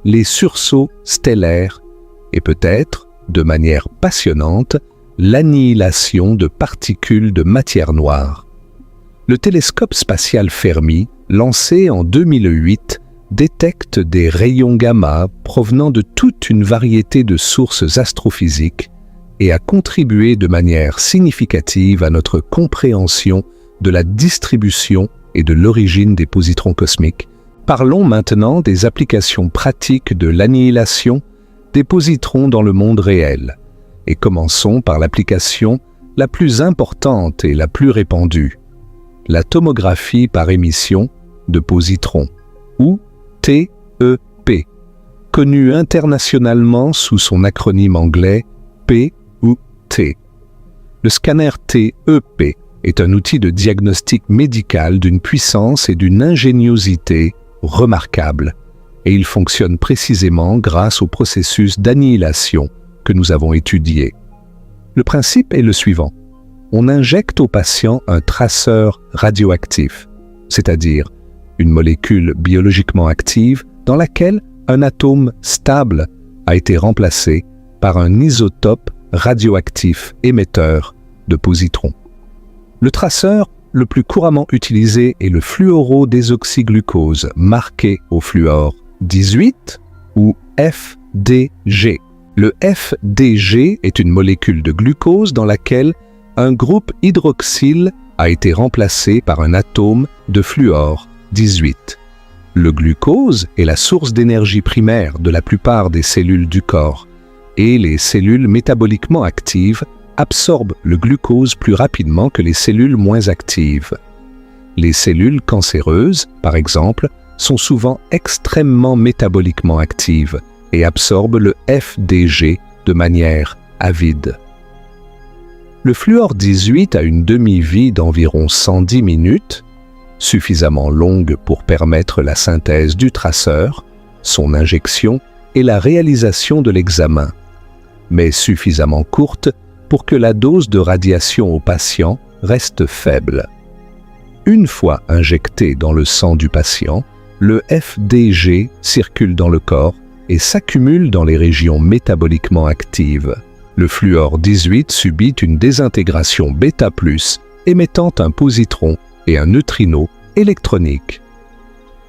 A: les sursauts stellaires et peut-être, de manière passionnante, l'annihilation de particules de matière noire. Le télescope spatial Fermi, lancé en 2008, détecte des rayons gamma provenant de toute une variété de sources astrophysiques et a contribué de manière significative à notre compréhension de la distribution et de l'origine des positrons cosmiques. Parlons maintenant des applications pratiques de l'annihilation des positrons dans le monde réel, et commençons par l'application la plus importante et la plus répandue, la tomographie par émission de positrons, ou TEP, connu internationalement sous son acronyme anglais P ou T. Le scanner TEP est un outil de diagnostic médical d'une puissance et d'une ingéniosité remarquables, et il fonctionne précisément grâce au processus d'annihilation que nous avons étudié. Le principe est le suivant. On injecte au patient un traceur radioactif, c'est-à-dire une molécule biologiquement active dans laquelle un atome stable a été remplacé par un isotope radioactif émetteur de positrons. Le traceur le plus couramment utilisé est le fluorodésoxyglucose marqué au fluor 18 ou FDG. Le FDG est une molécule de glucose dans laquelle un groupe hydroxyle a été remplacé par un atome de fluor 18. Le glucose est la source d'énergie primaire de la plupart des cellules du corps, et les cellules métaboliquement actives absorbent le glucose plus rapidement que les cellules moins actives. Les cellules cancéreuses, par exemple, sont souvent extrêmement métaboliquement actives et absorbent le FDG de manière avide. Le fluor 18 a une demi-vie d'environ 110 minutes, suffisamment longue pour permettre la synthèse du traceur, son injection et la réalisation de l'examen, mais suffisamment courte pour que la dose de radiation au patient reste faible. Une fois injecté dans le sang du patient, le FDG circule dans le corps et s'accumule dans les régions métaboliquement actives. Le fluor 18 subit une désintégration β+, émettant un positron et un neutrino électronique.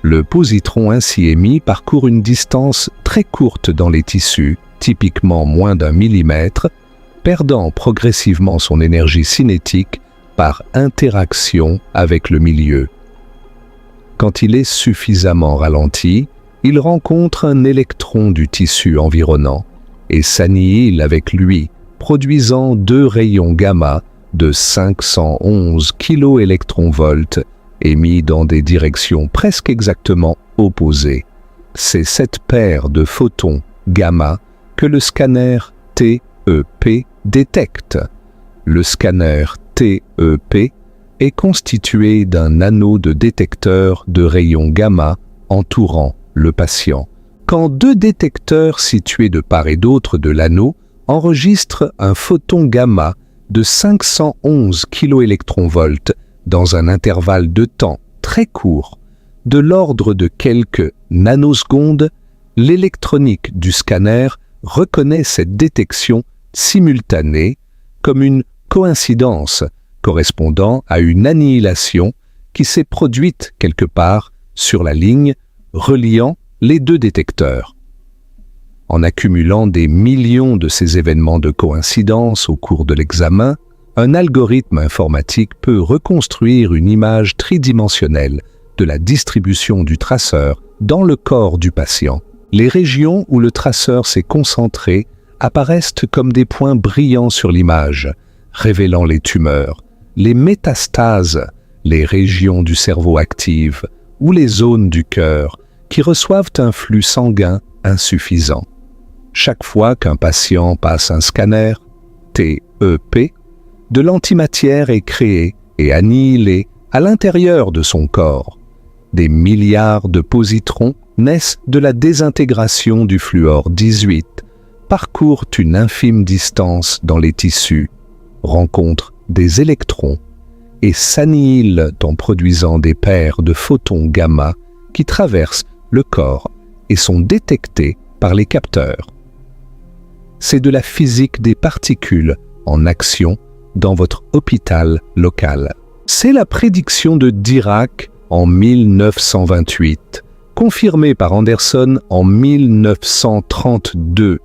A: Le positron ainsi émis parcourt une distance très courte dans les tissus, typiquement moins d'1 millimètre, perdant progressivement son énergie cinétique par interaction avec le milieu. Quand il est suffisamment ralenti, il rencontre un électron du tissu environnant et s'annihile avec lui, produisant 2 rayons gamma de 511 kV émis dans des directions presque exactement opposées. C'est cette paire de photons gamma que le scanner TEP détecte. Le scanner TEP est constitué d'un anneau de détecteur de rayons gamma entourant le patient. Quand 2 détecteurs situés de part et d'autre de l'anneau enregistrent un photon gamma de 511 kV dans un intervalle de temps très court, de l'ordre de quelques nanosecondes, l'électronique du scanner reconnaît cette détection simultanée comme une coïncidence correspondant à une annihilation qui s'est produite quelque part sur la ligne reliant les 2 détecteurs. En accumulant des millions de ces événements de coïncidence au cours de l'examen, un algorithme informatique peut reconstruire une image tridimensionnelle de la distribution du traceur dans le corps du patient. Les régions où le traceur s'est concentré apparaissent comme des points brillants sur l'image, révélant les tumeurs, les métastases, les régions du cerveau actives ou les zones du cœur qui reçoivent un flux sanguin insuffisant. Chaque fois qu'un patient passe un scanner TEP, de l'antimatière est créée et annihilée à l'intérieur de son corps. Des milliards de positrons naissent de la désintégration du fluor 18, parcourent une infime distance dans les tissus, rencontrent des électrons et s'annihilent en produisant des paires de photons gamma qui traversent le corps et sont détectés par les capteurs. C'est de la physique des particules en action dans votre hôpital local. C'est la prédiction de Dirac en 1928, confirmée par Anderson en 1932,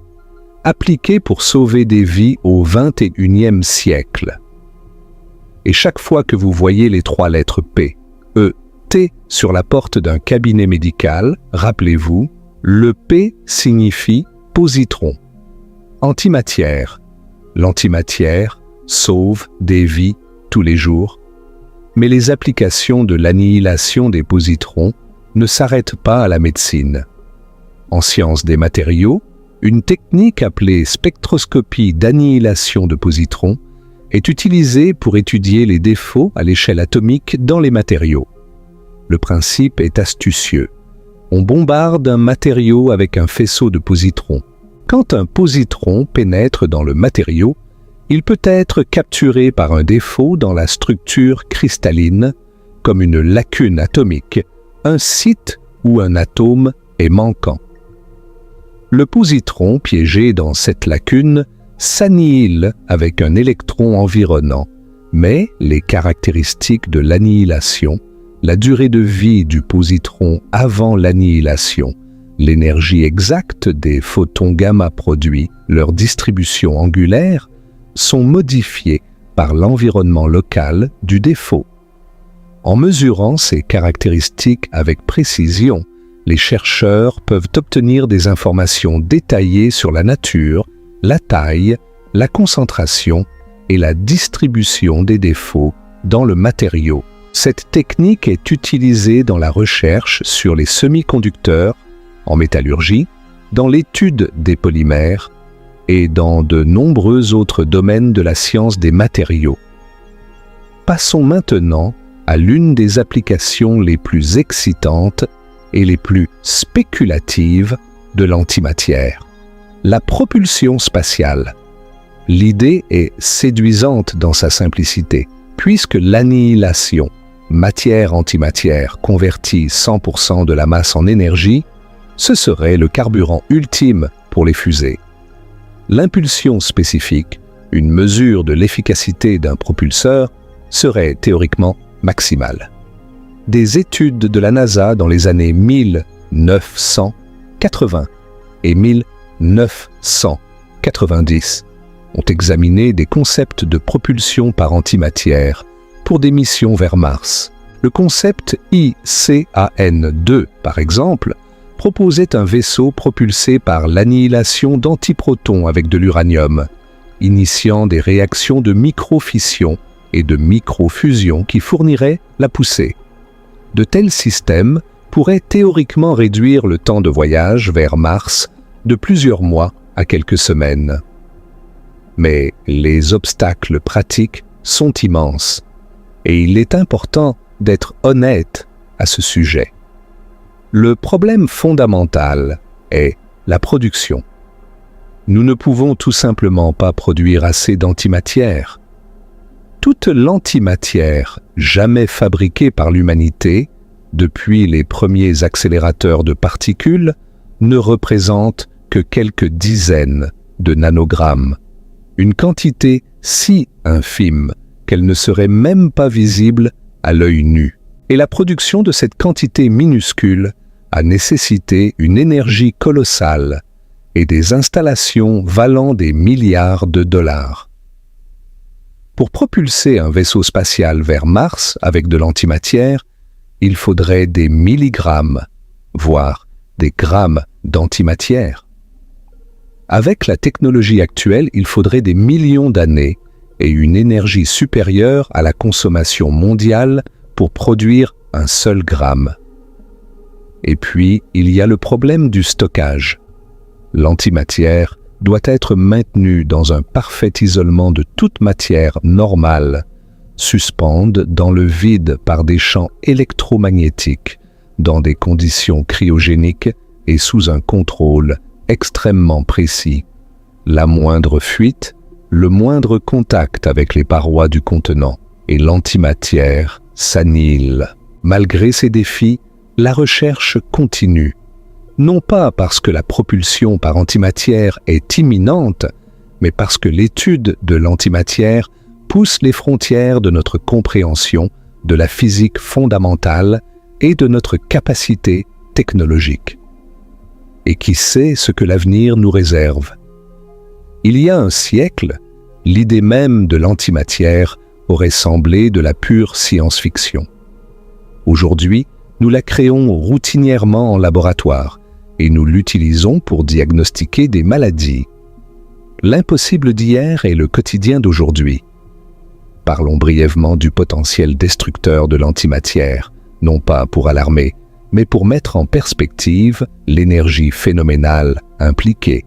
A: appliquée pour sauver des vies au XXIe siècle. Et chaque fois que vous voyez les 3 lettres P, E, T sur la porte d'un cabinet médical, rappelez-vous, le P signifie positron. Antimatière. L'antimatière sauve des vies tous les jours, mais les applications de l'annihilation des positrons ne s'arrêtent pas à la médecine. En sciences des matériaux, une technique appelée spectroscopie d'annihilation de positrons est utilisée pour étudier les défauts à l'échelle atomique dans les matériaux. Le principe est astucieux. On bombarde un matériau avec un faisceau de positrons. Quand un positron pénètre dans le matériau, il peut être capturé par un défaut dans la structure cristalline, comme une lacune atomique, un site où un atome est manquant. Le positron piégé dans cette lacune s'annihile avec un électron environnant, mais les caractéristiques de l'annihilation, la durée de vie du positron avant l'annihilation, l'énergie exacte des photons gamma produits, leur distribution angulaire, sont modifiées par l'environnement local du défaut. En mesurant ces caractéristiques avec précision, les chercheurs peuvent obtenir des informations détaillées sur la nature, la taille, la concentration et la distribution des défauts dans le matériau. Cette technique est utilisée dans la recherche sur les semi-conducteurs, en métallurgie, dans l'étude des polymères et dans de nombreux autres domaines de la science des matériaux. Passons maintenant à l'une des applications les plus excitantes et les plus spéculatives de l'antimatière, la propulsion spatiale. L'idée est séduisante dans sa simplicité, puisque l'annihilation, matière-antimatière convertie 100% de la masse en énergie, ce serait le carburant ultime pour les fusées. L'impulsion spécifique, une mesure de l'efficacité d'un propulseur, serait théoriquement maximale. Des études de la NASA dans les années 1980 et 1990 ont examiné des concepts de propulsion par antimatière pour des missions vers Mars. Le concept ICAN-2, par exemple, proposait un vaisseau propulsé par l'annihilation d'antiprotons avec de l'uranium, initiant des réactions de microfission et de microfusion qui fourniraient la poussée. De tels systèmes pourraient théoriquement réduire le temps de voyage vers Mars de plusieurs mois à quelques semaines. Mais les obstacles pratiques sont immenses, et il est important d'être honnête à ce sujet. Le problème fondamental est la production. Nous ne pouvons tout simplement pas produire assez d'antimatière. Toute l'antimatière jamais fabriquée par l'humanité, depuis les premiers accélérateurs de particules, ne représente que quelques dizaines de nanogrammes, une quantité si infime qu'elle ne serait même pas visible à l'œil nu. Et la production de cette quantité minuscule a nécessité une énergie colossale et des installations valant des milliards de dollars. Pour propulser un vaisseau spatial vers Mars avec de l'antimatière, il faudrait des milligrammes, voire des grammes d'antimatière. Avec la technologie actuelle, il faudrait des millions d'années et une énergie supérieure à la consommation mondiale pour produire un seul gramme. Et puis, il y a le problème du stockage. L'antimatière doit être maintenue dans un parfait isolement de toute matière normale, suspende dans le vide par des champs électromagnétiques, dans des conditions cryogéniques et sous un contrôle extrêmement précis. La moindre fuite, le moindre contact avec les parois du contenant et l'antimatière s'annihile. Malgré ces défis, la recherche continue. Non pas parce que la propulsion par antimatière est imminente, mais parce que l'étude de l'antimatière pousse les frontières de notre compréhension de la physique fondamentale et de notre capacité technologique. Et qui sait ce que l'avenir nous réserve? Il y a un siècle, l'idée même de l'antimatière aurait semblé de la pure science-fiction. Aujourd'hui, nous la créons routinièrement en laboratoire et nous l'utilisons pour diagnostiquer des maladies. L'impossible d'hier est le quotidien d'aujourd'hui. Parlons brièvement du potentiel destructeur de l'antimatière, non pas pour alarmer, mais pour mettre en perspective l'énergie phénoménale impliquée.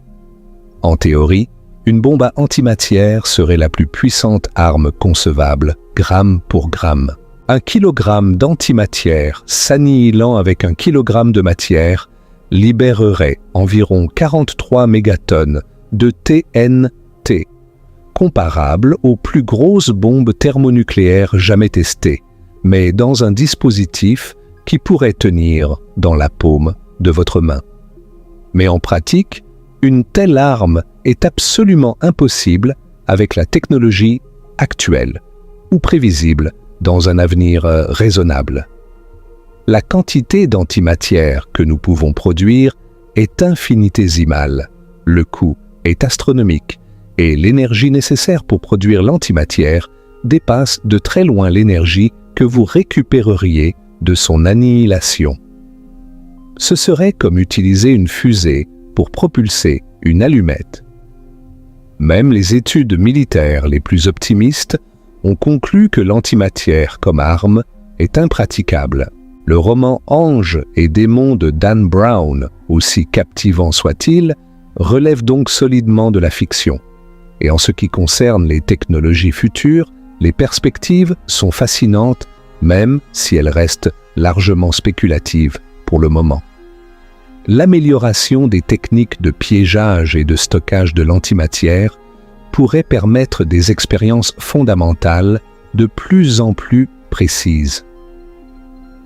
A: En théorie, une bombe à antimatière serait la plus puissante arme concevable, gramme pour gramme. 1 kilogramme d'antimatière s'annihilant avec 1 kilogramme de matière libérerait environ 43 mégatonnes de TNT, comparable aux plus grosses bombes thermonucléaires jamais testées, mais dans un dispositif qui pourrait tenir dans la paume de votre main. Mais en pratique, une telle arme est absolument impossible avec la technologie actuelle, ou prévisible dans un avenir raisonnable. La quantité d'antimatière que nous pouvons produire est infinitésimale, le coût est astronomique et l'énergie nécessaire pour produire l'antimatière dépasse de très loin l'énergie que vous récupéreriez de son annihilation. Ce serait comme utiliser une fusée pour propulser une allumette. Même les études militaires les plus optimistes ont conclu que l'antimatière comme arme est impraticable. Le roman Anges et démons de Dan Brown, aussi captivant soit-il, relève donc solidement de la fiction. Et en ce qui concerne les technologies futures, les perspectives sont fascinantes, même si elles restent largement spéculatives pour le moment. L'amélioration des techniques de piégeage et de stockage de l'antimatière pourrait permettre des expériences fondamentales de plus en plus précises.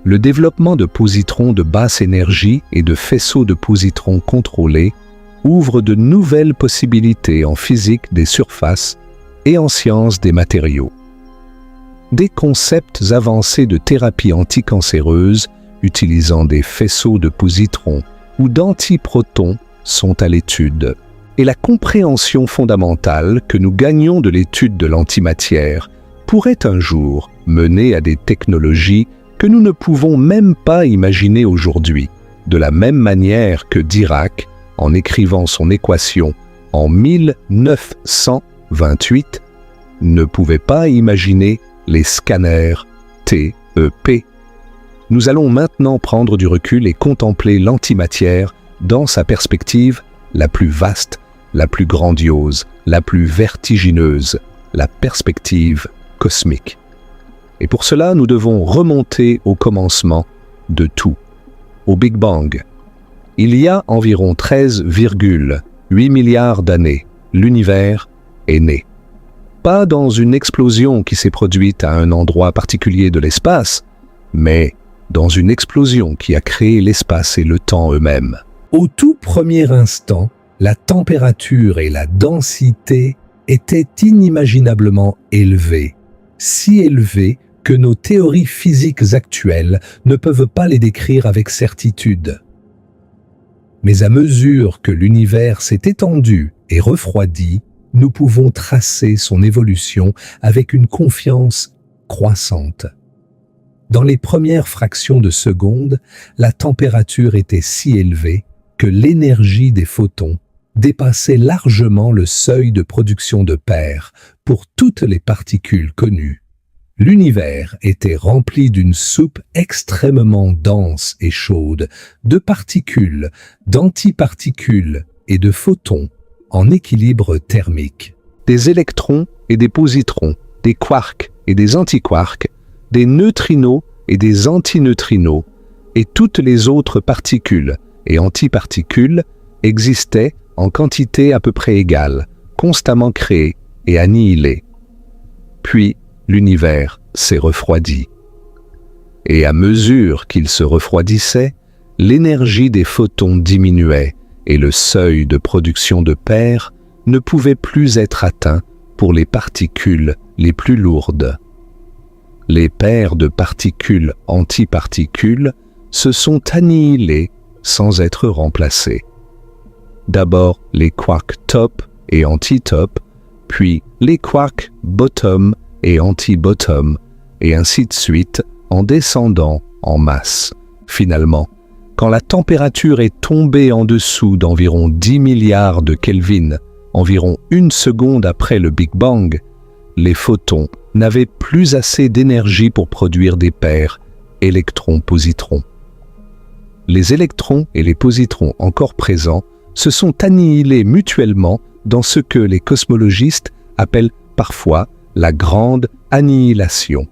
A: Le développement de positrons de basse énergie et de faisceaux de positrons contrôlés ouvre de nouvelles possibilités en physique des surfaces et en sciences des matériaux. Des concepts avancés de thérapie anticancéreuse utilisant des faisceaux de positrons ou d'antiprotons sont à l'étude. Et la compréhension fondamentale que nous gagnons de l'étude de l'antimatière pourrait un jour mener à des technologies que nous ne pouvons même pas imaginer aujourd'hui, de la même manière que Dirac, en écrivant son équation en 1928, ne pouvait pas imaginer les scanners TEP. Nous allons maintenant prendre du recul et contempler l'antimatière dans sa perspective la plus vaste, la plus grandiose, la plus vertigineuse, la perspective cosmique. Et pour cela, nous devons remonter au commencement de tout, au Big Bang. Il y a environ 13,8 milliards d'années, l'univers est né. Pas dans une explosion qui s'est produite à un endroit particulier de l'espace, mais dans une explosion qui a créé l'espace et le temps eux-mêmes. Au tout premier instant, la température et la densité étaient inimaginablement élevées, si élevées que nos théories physiques actuelles ne peuvent pas les décrire avec certitude. Mais à mesure que l'univers s'est étendu et refroidi, nous pouvons tracer son évolution avec une confiance croissante. Dans les premières fractions de seconde, la température était si élevée que l'énergie des photons dépassait largement le seuil de production de paires pour toutes les particules connues. L'univers était rempli d'une soupe extrêmement dense et chaude, de particules, d'antiparticules et de photons en équilibre thermique. Des électrons et des positrons, des quarks et des antiquarks, des neutrinos et des antineutrinos, et toutes les autres particules et antiparticules existaient en quantité à peu près égale, constamment créées et annihilées. Puis l'univers s'est refroidi. Et à mesure qu'il se refroidissait, l'énergie des photons diminuait et le seuil de production de paires ne pouvait plus être atteint pour les particules les plus lourdes. Les paires de particules-antiparticules se sont annihilées sans être remplacées. D'abord les quarks top et anti-top, puis les quarks bottom et anti-bottom, et ainsi de suite en descendant en masse. Finalement, quand la température est tombée en dessous d'environ 10 milliards de Kelvin, environ 1 seconde après le Big Bang, les photons n'avaient plus assez d'énergie pour produire des paires électrons-positrons. Les électrons et les positrons encore présents se sont annihilés mutuellement dans ce que les cosmologistes appellent parfois la grande annihilation.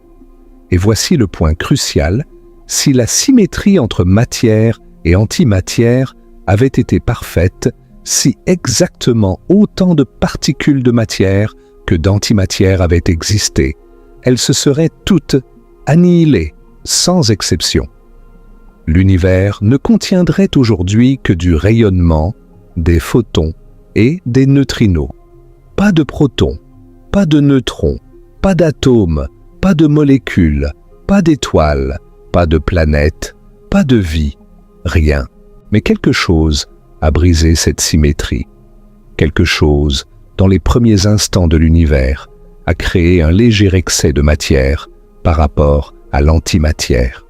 A: Et voici le point crucial: si la symétrie entre matière et antimatière avait été parfaite, si exactement autant de particules de matière que d'antimatière avaient existé, elles se seraient toutes annihilées, sans exception. L'univers ne contiendrait aujourd'hui que du rayonnement, des photons et des neutrinos. Pas de protons, pas de neutrons, pas d'atomes, pas de molécules, pas d'étoiles, pas de planètes, pas de vie, rien. Mais quelque chose a brisé cette symétrie. Quelque chose, dans les premiers instants de l'univers, a créé un léger excès de matière par rapport à l'antimatière.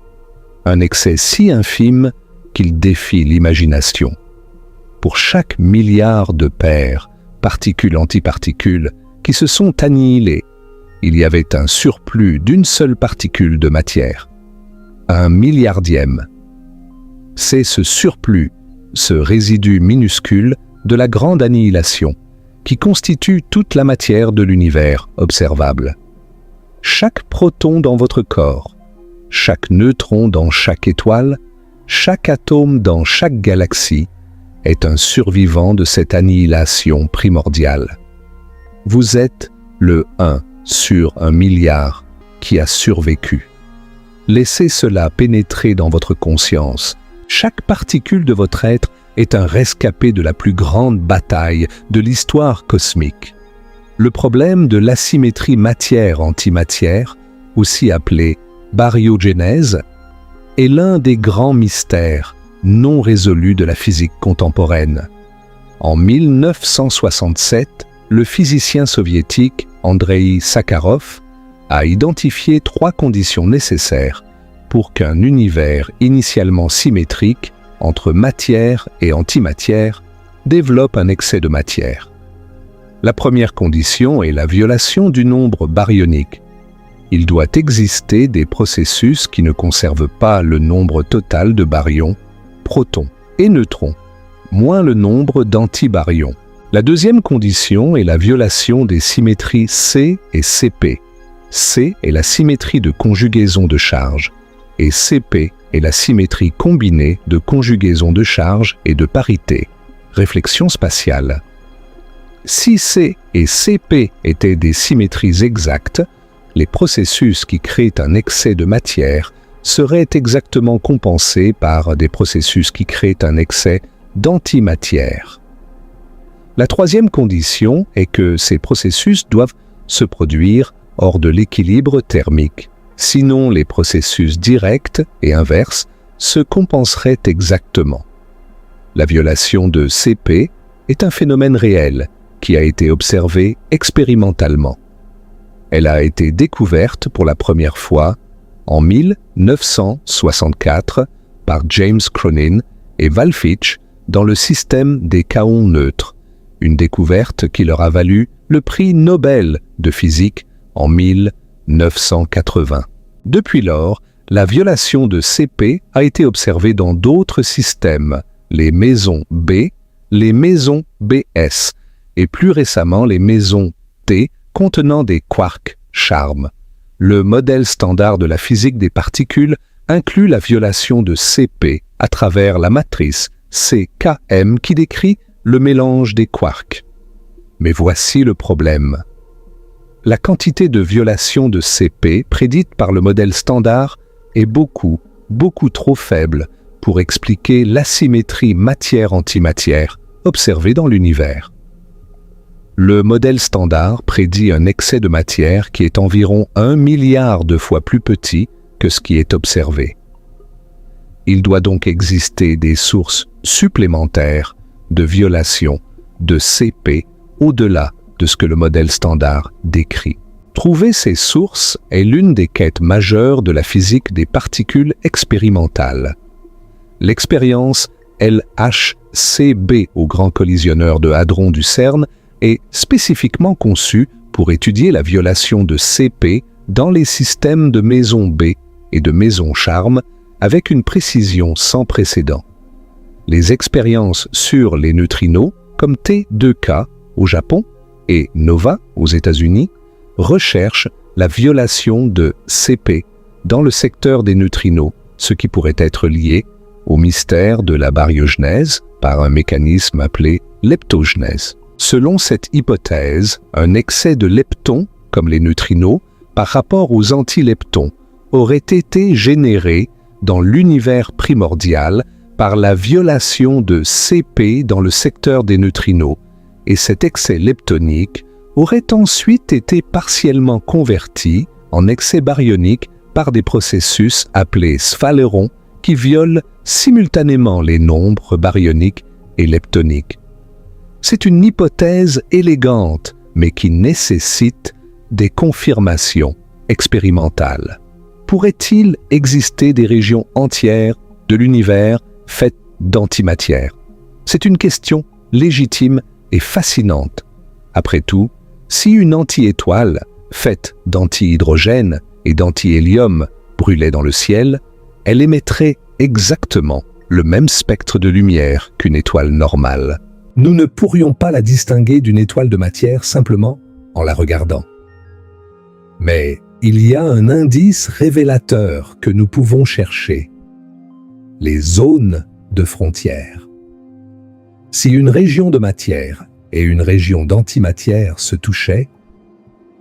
A: Un excès si infime qu'il défie l'imagination. Pour chaque milliard de paires, particules-antiparticules, qui se sont annihilées, il y avait un surplus d'une seule particule de matière. 1 milliardième. C'est ce surplus, ce résidu minuscule de la grande annihilation, qui constitue toute la matière de l'univers observable. Chaque proton dans votre corps, chaque neutron dans chaque étoile, chaque atome dans chaque galaxie est un survivant de cette annihilation primordiale. Vous êtes le 1 sur 1 milliard qui a survécu. Laissez cela pénétrer dans votre conscience. Chaque particule de votre être est un rescapé de la plus grande bataille de l'histoire cosmique. Le problème de l'asymétrie matière-antimatière, aussi appelée baryogénèse, est l'un des grands mystères non résolus de la physique contemporaine. En 1967, le physicien soviétique Andreï Sakharov a identifié 3 conditions nécessaires pour qu'un univers initialement symétrique entre matière et antimatière développe un excès de matière. La première condition est la violation du nombre baryonique. Il doit exister des processus qui ne conservent pas le nombre total de baryons, protons et neutrons, moins le nombre d'antibaryons. La deuxième condition est la violation des symétries C et CP. C est la symétrie de conjugaison de charge et CP est la symétrie combinée de conjugaison de charge et de parité. Réflexion spatiale. Si C et CP étaient des symétries exactes, les processus qui créent un excès de matière seraient exactement compensés par des processus qui créent un excès d'antimatière. La troisième condition est que ces processus doivent se produire hors de l'équilibre thermique. Sinon, les processus directs et inverses se compenseraient exactement. La violation de CP est un phénomène réel qui a été observé expérimentalement. Elle a été découverte pour la première fois en 1964 par James Cronin et Val Fitch dans le système des kaons neutres, une découverte qui leur a valu le prix Nobel de physique en 1980. Depuis lors, la violation de CP a été observée dans d'autres systèmes, les mésons B, les mésons BS, et plus récemment les mésons T contenant des quarks charmes. Le modèle standard de la physique des particules inclut la violation de CP à travers la matrice CKM qui décrit le mélange des quarks. Mais voici le problème. La quantité de violation de CP prédite par le modèle standard est beaucoup trop faible pour expliquer l'asymétrie matière-antimatière observée dans l'univers. Le modèle standard prédit un excès de matière qui est environ 1 milliard de fois plus petit que ce qui est observé. Il doit donc exister des sources supplémentaires de violation de CP au-delà de ce que le modèle standard décrit. Trouver ces sources est l'une des quêtes majeures de la physique des particules expérimentales. L'expérience LHCb au Grand Collisionneur de Hadron du CERN est spécifiquement conçue pour étudier la violation de CP dans les systèmes de maison B et de maison Charme avec une précision sans précédent. Les expériences sur les neutrinos, comme T2K au Japon et NOVA aux États-Unis, recherchent la violation de CP dans le secteur des neutrinos, ce qui pourrait être lié au mystère de la baryogenèse par un mécanisme appelé leptogenèse. Selon cette hypothèse, un excès de leptons, comme les neutrinos, par rapport aux antileptons, aurait été généré dans l'univers primordial par la violation de CP dans le secteur des neutrinos, et cet excès leptonique aurait ensuite été partiellement converti en excès baryonique par des processus appelés sphalerons qui violent simultanément les nombres baryoniques et leptoniques. C'est une hypothèse élégante, mais qui nécessite des confirmations expérimentales. Pourrait-il exister des régions entières de l'univers faites d'antimatière? C'est une question légitime et fascinante. Après tout, si une anti-étoile faite d'anti-hydrogène et d'anti-hélium brûlait dans le ciel, elle émettrait exactement le même spectre de lumière qu'une étoile normale. Nous ne pourrions pas la distinguer d'une étoile de matière simplement en la regardant. Mais il y a un indice révélateur que nous pouvons chercher. Les zones de frontières. Si une région de matière et une région d'antimatière se touchaient,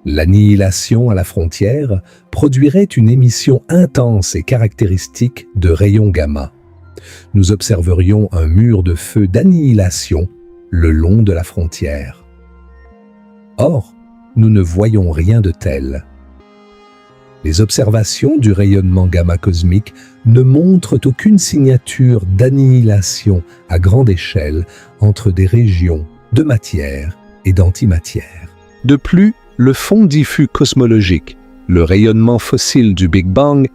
A: l'annihilation à la frontière produirait une émission intense et caractéristique de rayons gamma. Nous observerions un mur de feu d'annihilation le long de la frontière. Or, nous ne voyons rien de tel. Les observations du rayonnement gamma cosmique ne montrent aucune signature d'annihilation à grande échelle entre des régions de matière et d'antimatière. De plus, le fond diffus cosmologique, le rayonnement fossile du Big Bang,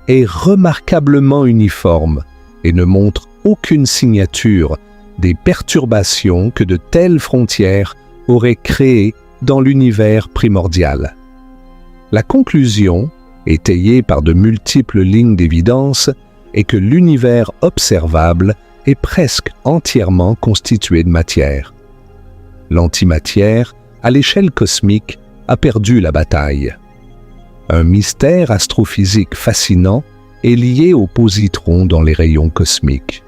A: est remarquablement uniforme et ne montre aucune signature des perturbations que de telles frontières auraient créées dans l'univers primordial. La conclusion, étayée par de multiples lignes d'évidence, est que l'univers observable est presque entièrement constitué de matière. L'antimatière, à l'échelle cosmique, a perdu la bataille. Un mystère astrophysique fascinant est lié aux positrons dans les rayons cosmiques.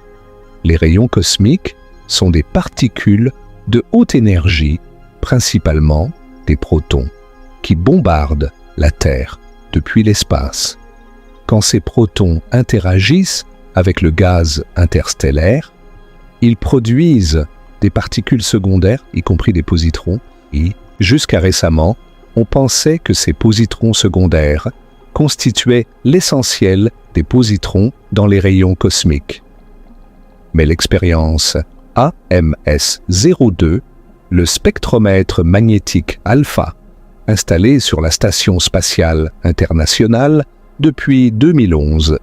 A: Les rayons cosmiques sont des particules de haute énergie, principalement des protons, qui bombardent la Terre depuis l'espace. Quand ces protons interagissent avec le gaz interstellaire, ils produisent des particules secondaires, y compris des positrons, et, jusqu'à récemment, on pensait que ces positrons secondaires constituaient l'essentiel des positrons dans les rayons cosmiques. Mais l'expérience AMS-02, le spectromètre magnétique alpha, installé sur la Station spatiale internationale depuis 2011,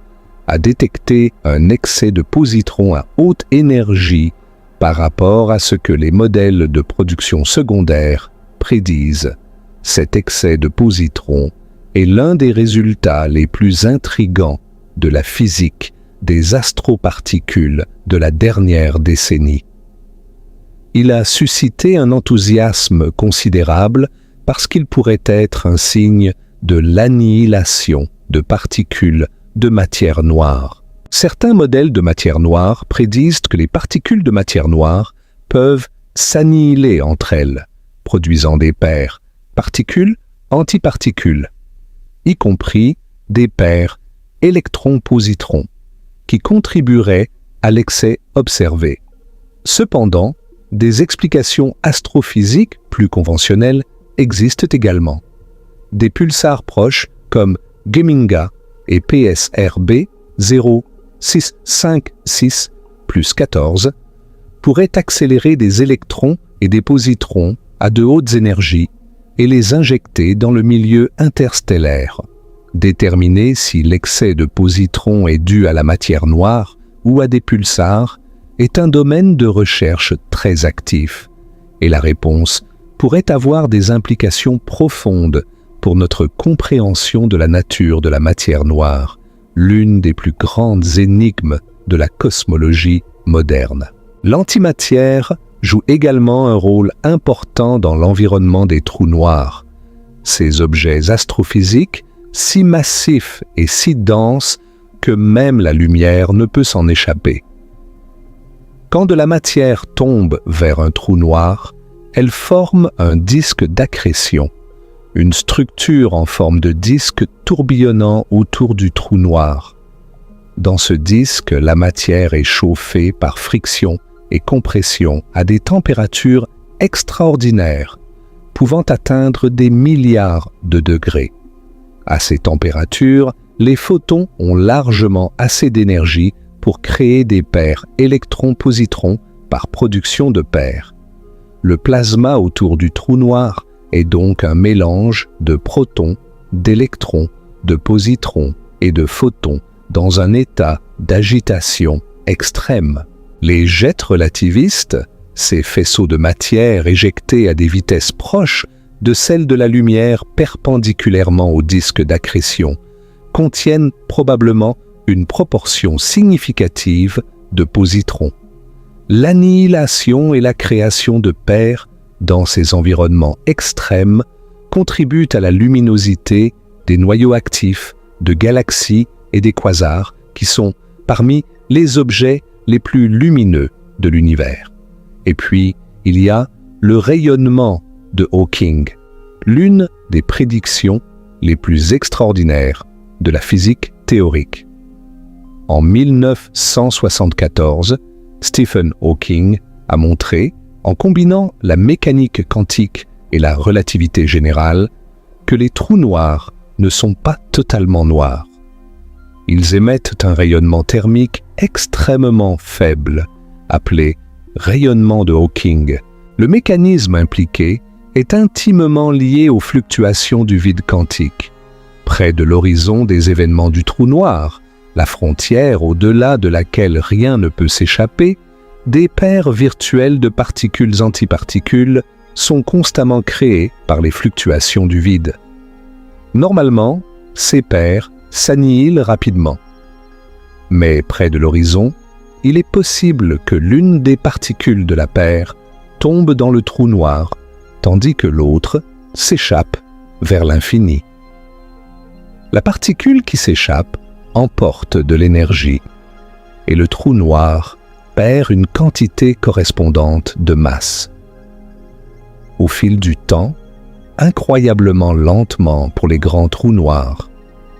A: a détecté un excès de positrons à haute énergie par rapport à ce que les modèles de production secondaire prédisent. Cet excès de positrons est l'un des résultats les plus intrigants de la physique des astroparticules de la dernière décennie. Il a suscité un enthousiasme considérable parce qu'il pourrait être un signe de l'annihilation de particules de matière noire. Certains modèles de matière noire prédisent que les particules de matière noire peuvent s'annihiler entre elles, produisant des paires particules-antiparticules, y compris des paires électrons-positrons, qui contribueraient à l'excès observé. Cependant, des explications astrophysiques plus conventionnelles existent également. Des pulsars proches comme Geminga et PSRB 0656 plus 14 pourraient accélérer des électrons et des positrons à de hautes énergies et les injecter dans le milieu interstellaire. Déterminer si l'excès de positrons est dû à la matière noire ou à des pulsars est un domaine de recherche très actif, et la réponse pourrait avoir des implications profondes pour notre compréhension de la nature de la matière noire, l'une des plus grandes énigmes de la cosmologie moderne. L'antimatière joue également un rôle important dans l'environnement des trous noirs. Ces objets astrophysiques, si massifs et si denses que même la lumière ne peut s'en échapper. Quand de la matière tombe vers un trou noir, elle forme un disque d'accrétion, une structure en forme de disque tourbillonnant autour du trou noir. Dans ce disque, la matière est chauffée par friction et compression à des températures extraordinaires, pouvant atteindre des milliards de degrés. À ces températures, les photons ont largement assez d'énergie pour créer des paires électrons-positrons par production de paires. Le plasma autour du trou noir est donc un mélange de protons, d'électrons, de positrons et de photons dans un état d'agitation extrême. Les jets relativistes, ces faisceaux de matière éjectés à des vitesses proches de celles de la lumière perpendiculairement au disque d'accrétion, contiennent probablement une proportion significative de positrons. L'annihilation et la création de paires dans ces environnements extrêmes contribuent à la luminosité des noyaux actifs, de galaxies et des quasars qui sont parmi les objets les plus lumineux de l'univers. Et puis, il y a le rayonnement de Hawking, l'une des prédictions les plus extraordinaires de la physique théorique. En 1974, Stephen Hawking a montré, en combinant la mécanique quantique et la relativité générale, que les trous noirs ne sont pas totalement noirs. Ils émettent un rayonnement thermique extrêmement faible, appelé rayonnement de Hawking. Le mécanisme impliqué est intimement lié aux fluctuations du vide quantique. Près de l'horizon des événements du trou noir, la frontière au-delà de laquelle rien ne peut s'échapper, des paires virtuelles de particules-antiparticules sont constamment créées par les fluctuations du vide. Normalement, ces paires s'annihilent rapidement. Mais près de l'horizon, il est possible que l'une des particules de la paire tombe dans le trou noir, tandis que l'autre s'échappe vers l'infini. La particule qui s'échappe emporte de l'énergie, et le trou noir perd une quantité correspondante de masse. Au fil du temps, incroyablement lentement pour les grands trous noirs,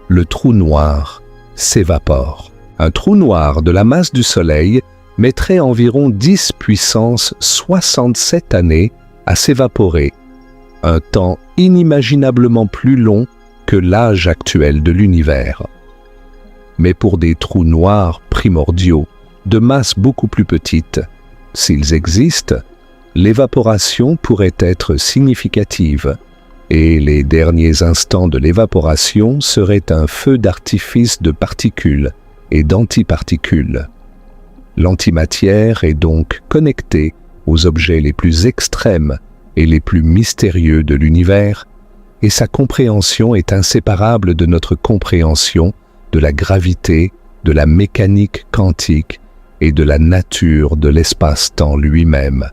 A: le trou noir s'évapore. Un trou noir de la masse du Soleil mettrait environ 10 puissance 67 années à s'évaporer, un temps inimaginablement plus long que l'âge actuel de l'univers. Mais pour des trous noirs primordiaux, de masse beaucoup plus petite, s'ils existent, l'évaporation pourrait être significative, et les derniers instants de l'évaporation seraient un feu d'artifice de particules et d'antiparticules. L'antimatière est donc connectée aux objets les plus extrêmes et les plus mystérieux de l'univers, et sa compréhension est inséparable de notre compréhension de la gravité, de la mécanique quantique et de la nature de l'espace-temps lui-même.